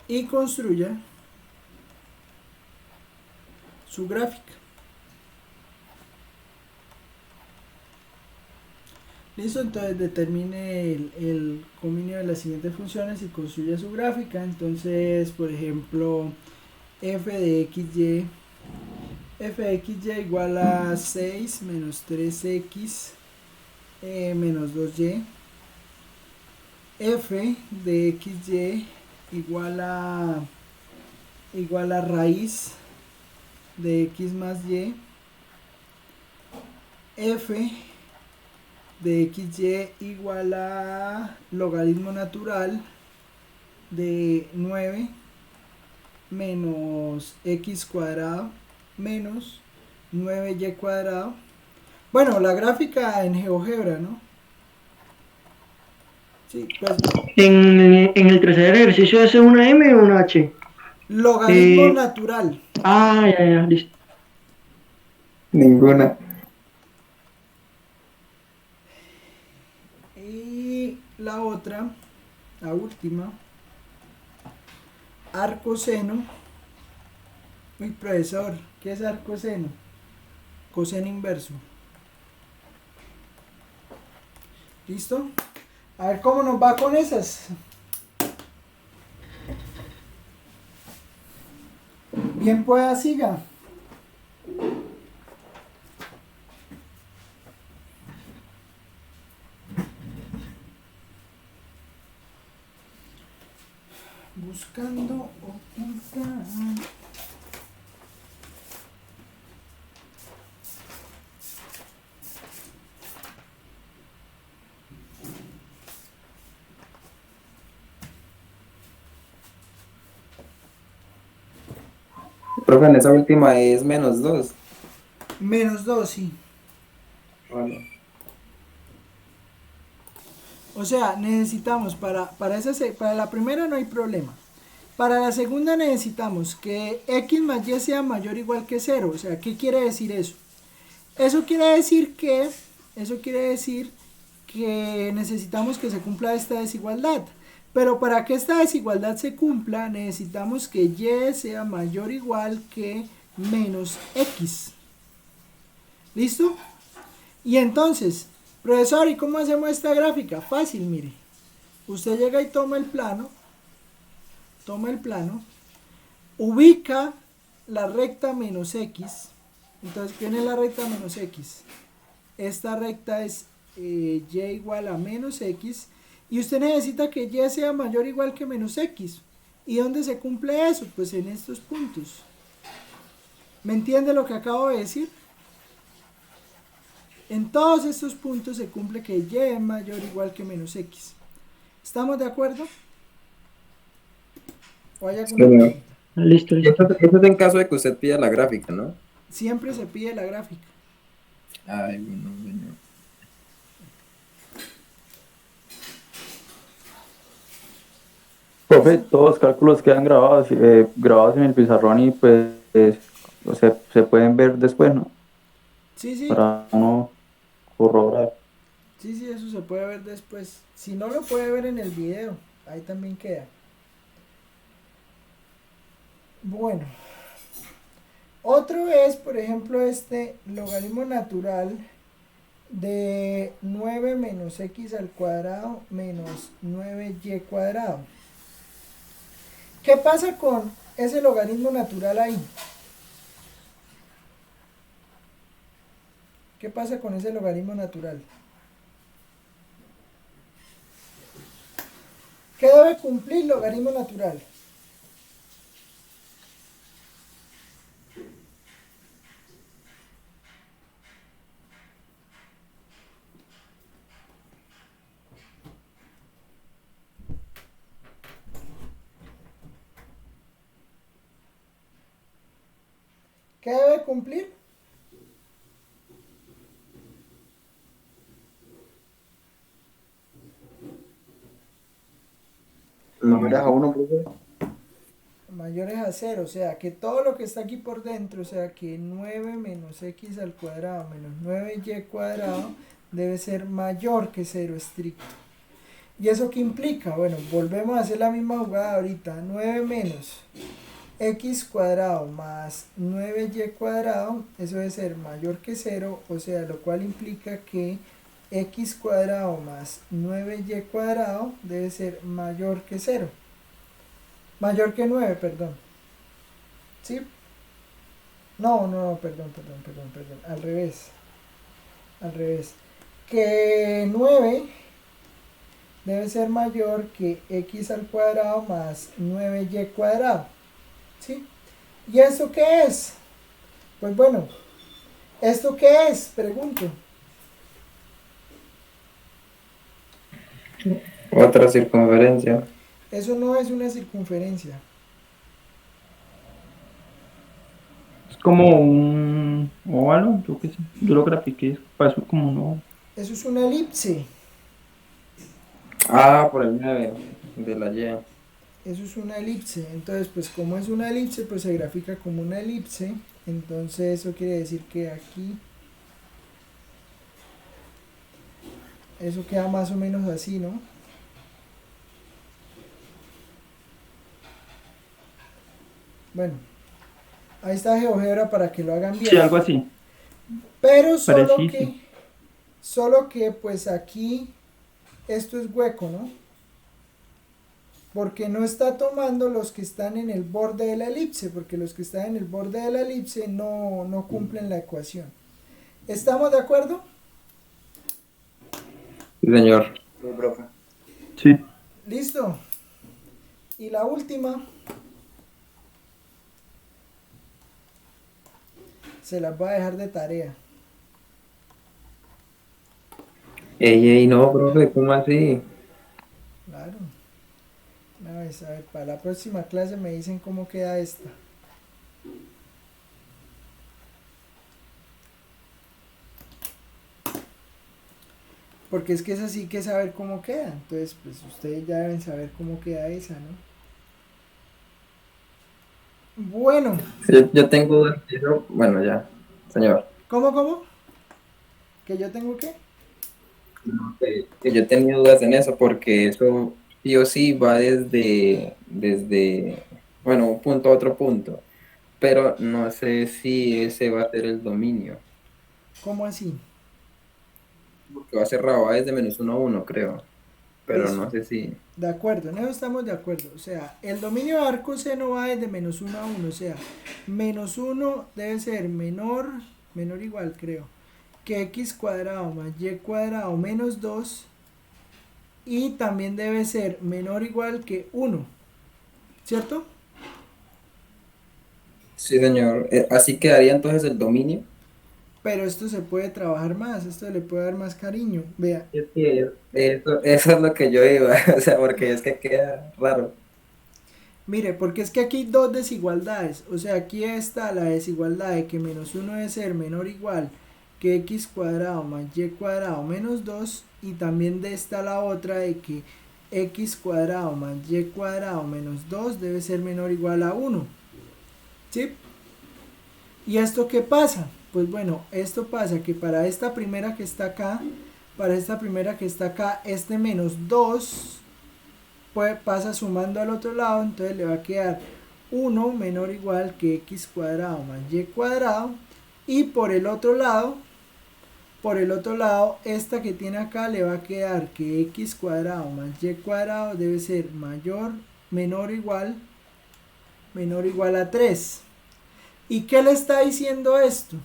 S1: y construya su gráfica. Listo, entonces determine el dominio de las siguientes funciones y construya su gráfica. Entonces, por ejemplo, f de xy igual a 6 menos 3x menos 2y. F de xy igual a raíz de x más y. F de xy igual a logaritmo natural de 9 menos x cuadrado menos 9y cuadrado. Bueno, la gráfica en GeoGebra, ¿no? Sí, pues.
S3: En el tercer ejercicio es una M o una H.
S1: Logaritmo natural.
S3: Ya, listo.
S5: Ninguna.
S1: Y la otra, la última, arcoseno. Uy, profesor, ¿qué es arcoseno? Coseno inverso. ¿Listo? A ver cómo nos va con esas. Quien pueda siga. Buscando ocultar.
S9: Profe, en esa última es -2.
S1: -2, sí.
S9: Vale.
S1: O sea, necesitamos para la primera no hay problema. Para la segunda necesitamos que x más y sea mayor o igual que 0. O sea, ¿qué quiere decir eso? Eso quiere decir que necesitamos que se cumpla esta desigualdad. Pero para que esta desigualdad se cumpla, necesitamos que y sea mayor o igual que menos x. ¿Listo? Y entonces, profesor, ¿y cómo hacemos esta gráfica? Fácil, mire. Usted llega y toma el plano, ubica la recta menos x. Entonces, ¿quién es la recta menos x? Esta recta es y igual a menos x. Y usted necesita que y sea mayor o igual que menos x. ¿Y dónde se cumple eso? Pues en estos puntos. ¿Me entiende lo que acabo de decir? En todos estos puntos se cumple que y es mayor o igual que menos x. ¿Estamos de acuerdo? ¿O hay alguna pregunta?
S3: Listo, listo.
S9: Eso es en caso de que usted pida la gráfica, ¿no?
S1: Siempre se pide la gráfica.
S9: Ay, bueno, bueno.
S4: Profe, todos los cálculos quedan grabados en el pizarrón y pues se pueden ver después, ¿no?
S1: Sí, sí.
S4: Para uno corroborar.
S1: Sí, eso se puede ver después. Si no, lo puede ver en el video. Ahí también queda. Bueno. Otro es, por ejemplo, este logaritmo natural de 9 menos x al cuadrado menos 9y cuadrado. ¿Qué pasa con ese logaritmo natural ahí? ¿Qué pasa con ese logaritmo natural? ¿Qué debe cumplir logaritmo natural? ¿Qué debe cumplir?
S5: Mayores a 1, profe.
S1: Mayores a 0, o sea que todo lo que está aquí por dentro, o sea que 9 menos x al cuadrado menos 9y cuadrado debe ser mayor que 0 estricto. ¿Y eso qué implica? Bueno, volvemos a hacer la misma jugada ahorita. 9 menos x cuadrado más 9y cuadrado, eso debe ser mayor que 0, o sea, lo cual implica que x cuadrado más 9y cuadrado debe ser mayor que 0. Mayor que 9, perdón. ¿Sí? No, perdón. Al revés. Que 9 debe ser mayor que x al cuadrado más 9y cuadrado. ¿Sí? ¿Y eso qué es? Pues bueno, ¿esto qué es? Pregunto.
S9: Otra circunferencia.
S1: Eso no es una circunferencia.
S6: Es como un óvalo, yo qué sé. Yo lo grafiqué, pasó como un óvalo.
S1: Eso es una elipse.
S9: Ah, por el 9 de la Y.
S1: Eso es una elipse. Entonces, pues como es una elipse, pues se grafica como una elipse. Entonces, eso quiere decir que aquí eso queda más o menos así, ¿no? Bueno, ahí está GeoGebra para que lo hagan bien.
S6: Sí, algo así.
S1: Pero
S6: Parecido.
S1: solo que pues aquí esto es hueco, ¿no? porque no está tomando los que están en el borde de la elipse, porque los que están en el borde de la elipse no cumplen la ecuación. ¿Estamos de acuerdo?
S9: Sí, señor.
S5: Sí, profe.
S6: Sí.
S1: Listo. Y la última se las voy a dejar de tarea.
S9: Ey, no, profe, ¿cómo así?
S1: Claro. A ver, para la próxima clase me dicen cómo queda esta. Porque es que es así que saber cómo queda. Entonces, pues ustedes ya deben saber cómo queda esa, ¿no? Bueno.
S9: Yo tengo dudas de eso. Bueno, ya, señor.
S1: ¿Cómo? ¿Que yo tengo qué?
S9: Que yo tenía dudas en eso porque eso sí o sí va bueno, un punto a otro punto. Pero no sé si ese va a ser el dominio.
S1: ¿Cómo así?
S9: Porque va a ser Rabat desde -1 a 1, creo. Pero
S1: Eso.
S9: no sé si.
S1: De acuerdo, en eso estamos de acuerdo. O sea, el dominio de arco seno va desde -1 a 1. O sea, -1 debe ser menor o igual, creo, que x cuadrado más y cuadrado menos 2. Y también debe ser menor o igual que 1. ¿Cierto?
S9: Sí, señor. Así quedaría entonces el dominio.
S1: Pero esto se puede trabajar más, esto le puede dar más cariño. Vea,
S9: Es que eso es lo que yo iba, o sea, porque es que queda raro.
S1: mire, porque es que aquí hay dos desigualdades. O sea, aquí está la desigualdad de que -1 debe ser menor o igual que x cuadrado más y cuadrado menos 2. Y también está la otra de que x cuadrado más y cuadrado menos 2 debe ser menor o igual a 1. ¿Sí? ¿Y esto qué pasa? Pues bueno, esto pasa que para esta primera que está acá, este menos 2 pasa sumando al otro lado, entonces le va a quedar 1 menor o igual que x cuadrado más y cuadrado. Y por el otro lado, esta que tiene acá le va a quedar que x cuadrado más y cuadrado debe ser menor o igual a 3. ¿Y qué le está diciendo esto?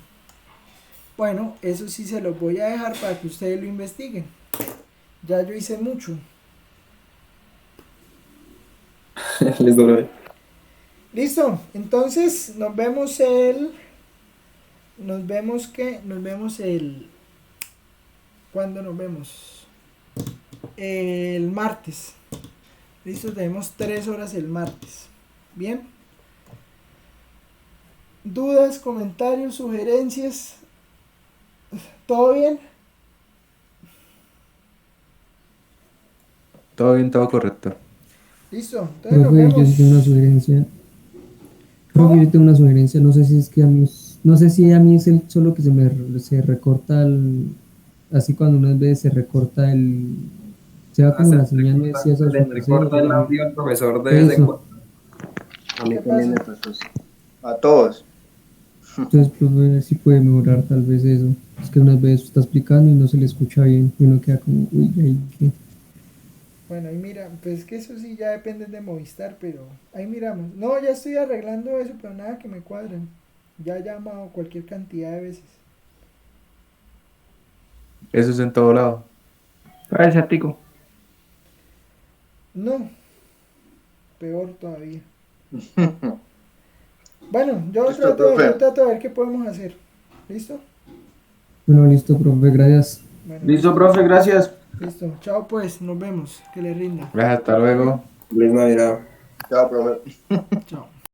S1: Bueno, eso sí se los voy a dejar para que ustedes lo investiguen. Ya yo hice mucho.
S9: Listo, profe.
S1: Listo, entonces nos vemos ¿cuándo nos vemos? El martes. Listo, tenemos 3 horas el martes. Bien. ¿Dudas, comentarios, sugerencias? ¿Todo bien?
S7: Todo bien, todo correcto.
S1: Listo, entonces nos
S10: Profe, yo
S1: vemos.
S10: sí tengo una sugerencia.
S1: ¿Cómo?
S10: Profe, yo tengo una sugerencia. No sé si es que a mí, no sé si a mí es solo que se recorta así cuando uno ve se recorta se va como la señal, no decía eso.
S9: Le recorta el audio al profesor de vez en
S10: Eso.
S9: cuando.
S2: A mí
S1: ¿Qué
S2: también me
S1: pasa?
S2: pasó así.
S5: A todos.
S10: Entonces, profe, a ver si puede mejorar tal vez eso. Es que unas veces está explicando y no se le escucha bien y uno queda como, uy, ahí qué.
S1: Bueno, ahí mira, pues que eso sí ya depende de Movistar, pero ahí miramos. No, ya estoy arreglando eso, pero nada que me cuadren. Ya he llamado cualquier cantidad de veces.
S7: Eso es en todo lado.
S6: Parece ático.
S1: No, peor todavía. Bueno, yo
S5: Listo,
S1: trato
S5: profe.
S1: de ver qué podemos hacer. ¿Listo?
S10: Bueno, listo, profe, gracias.
S1: Bueno,
S8: Listo, profe, gracias.
S1: listo. Chao pues, nos vemos. Que le rinda.
S7: Gracias, hasta luego.
S9: Feliz Navidad.
S5: Chao, profe.
S1: Chao.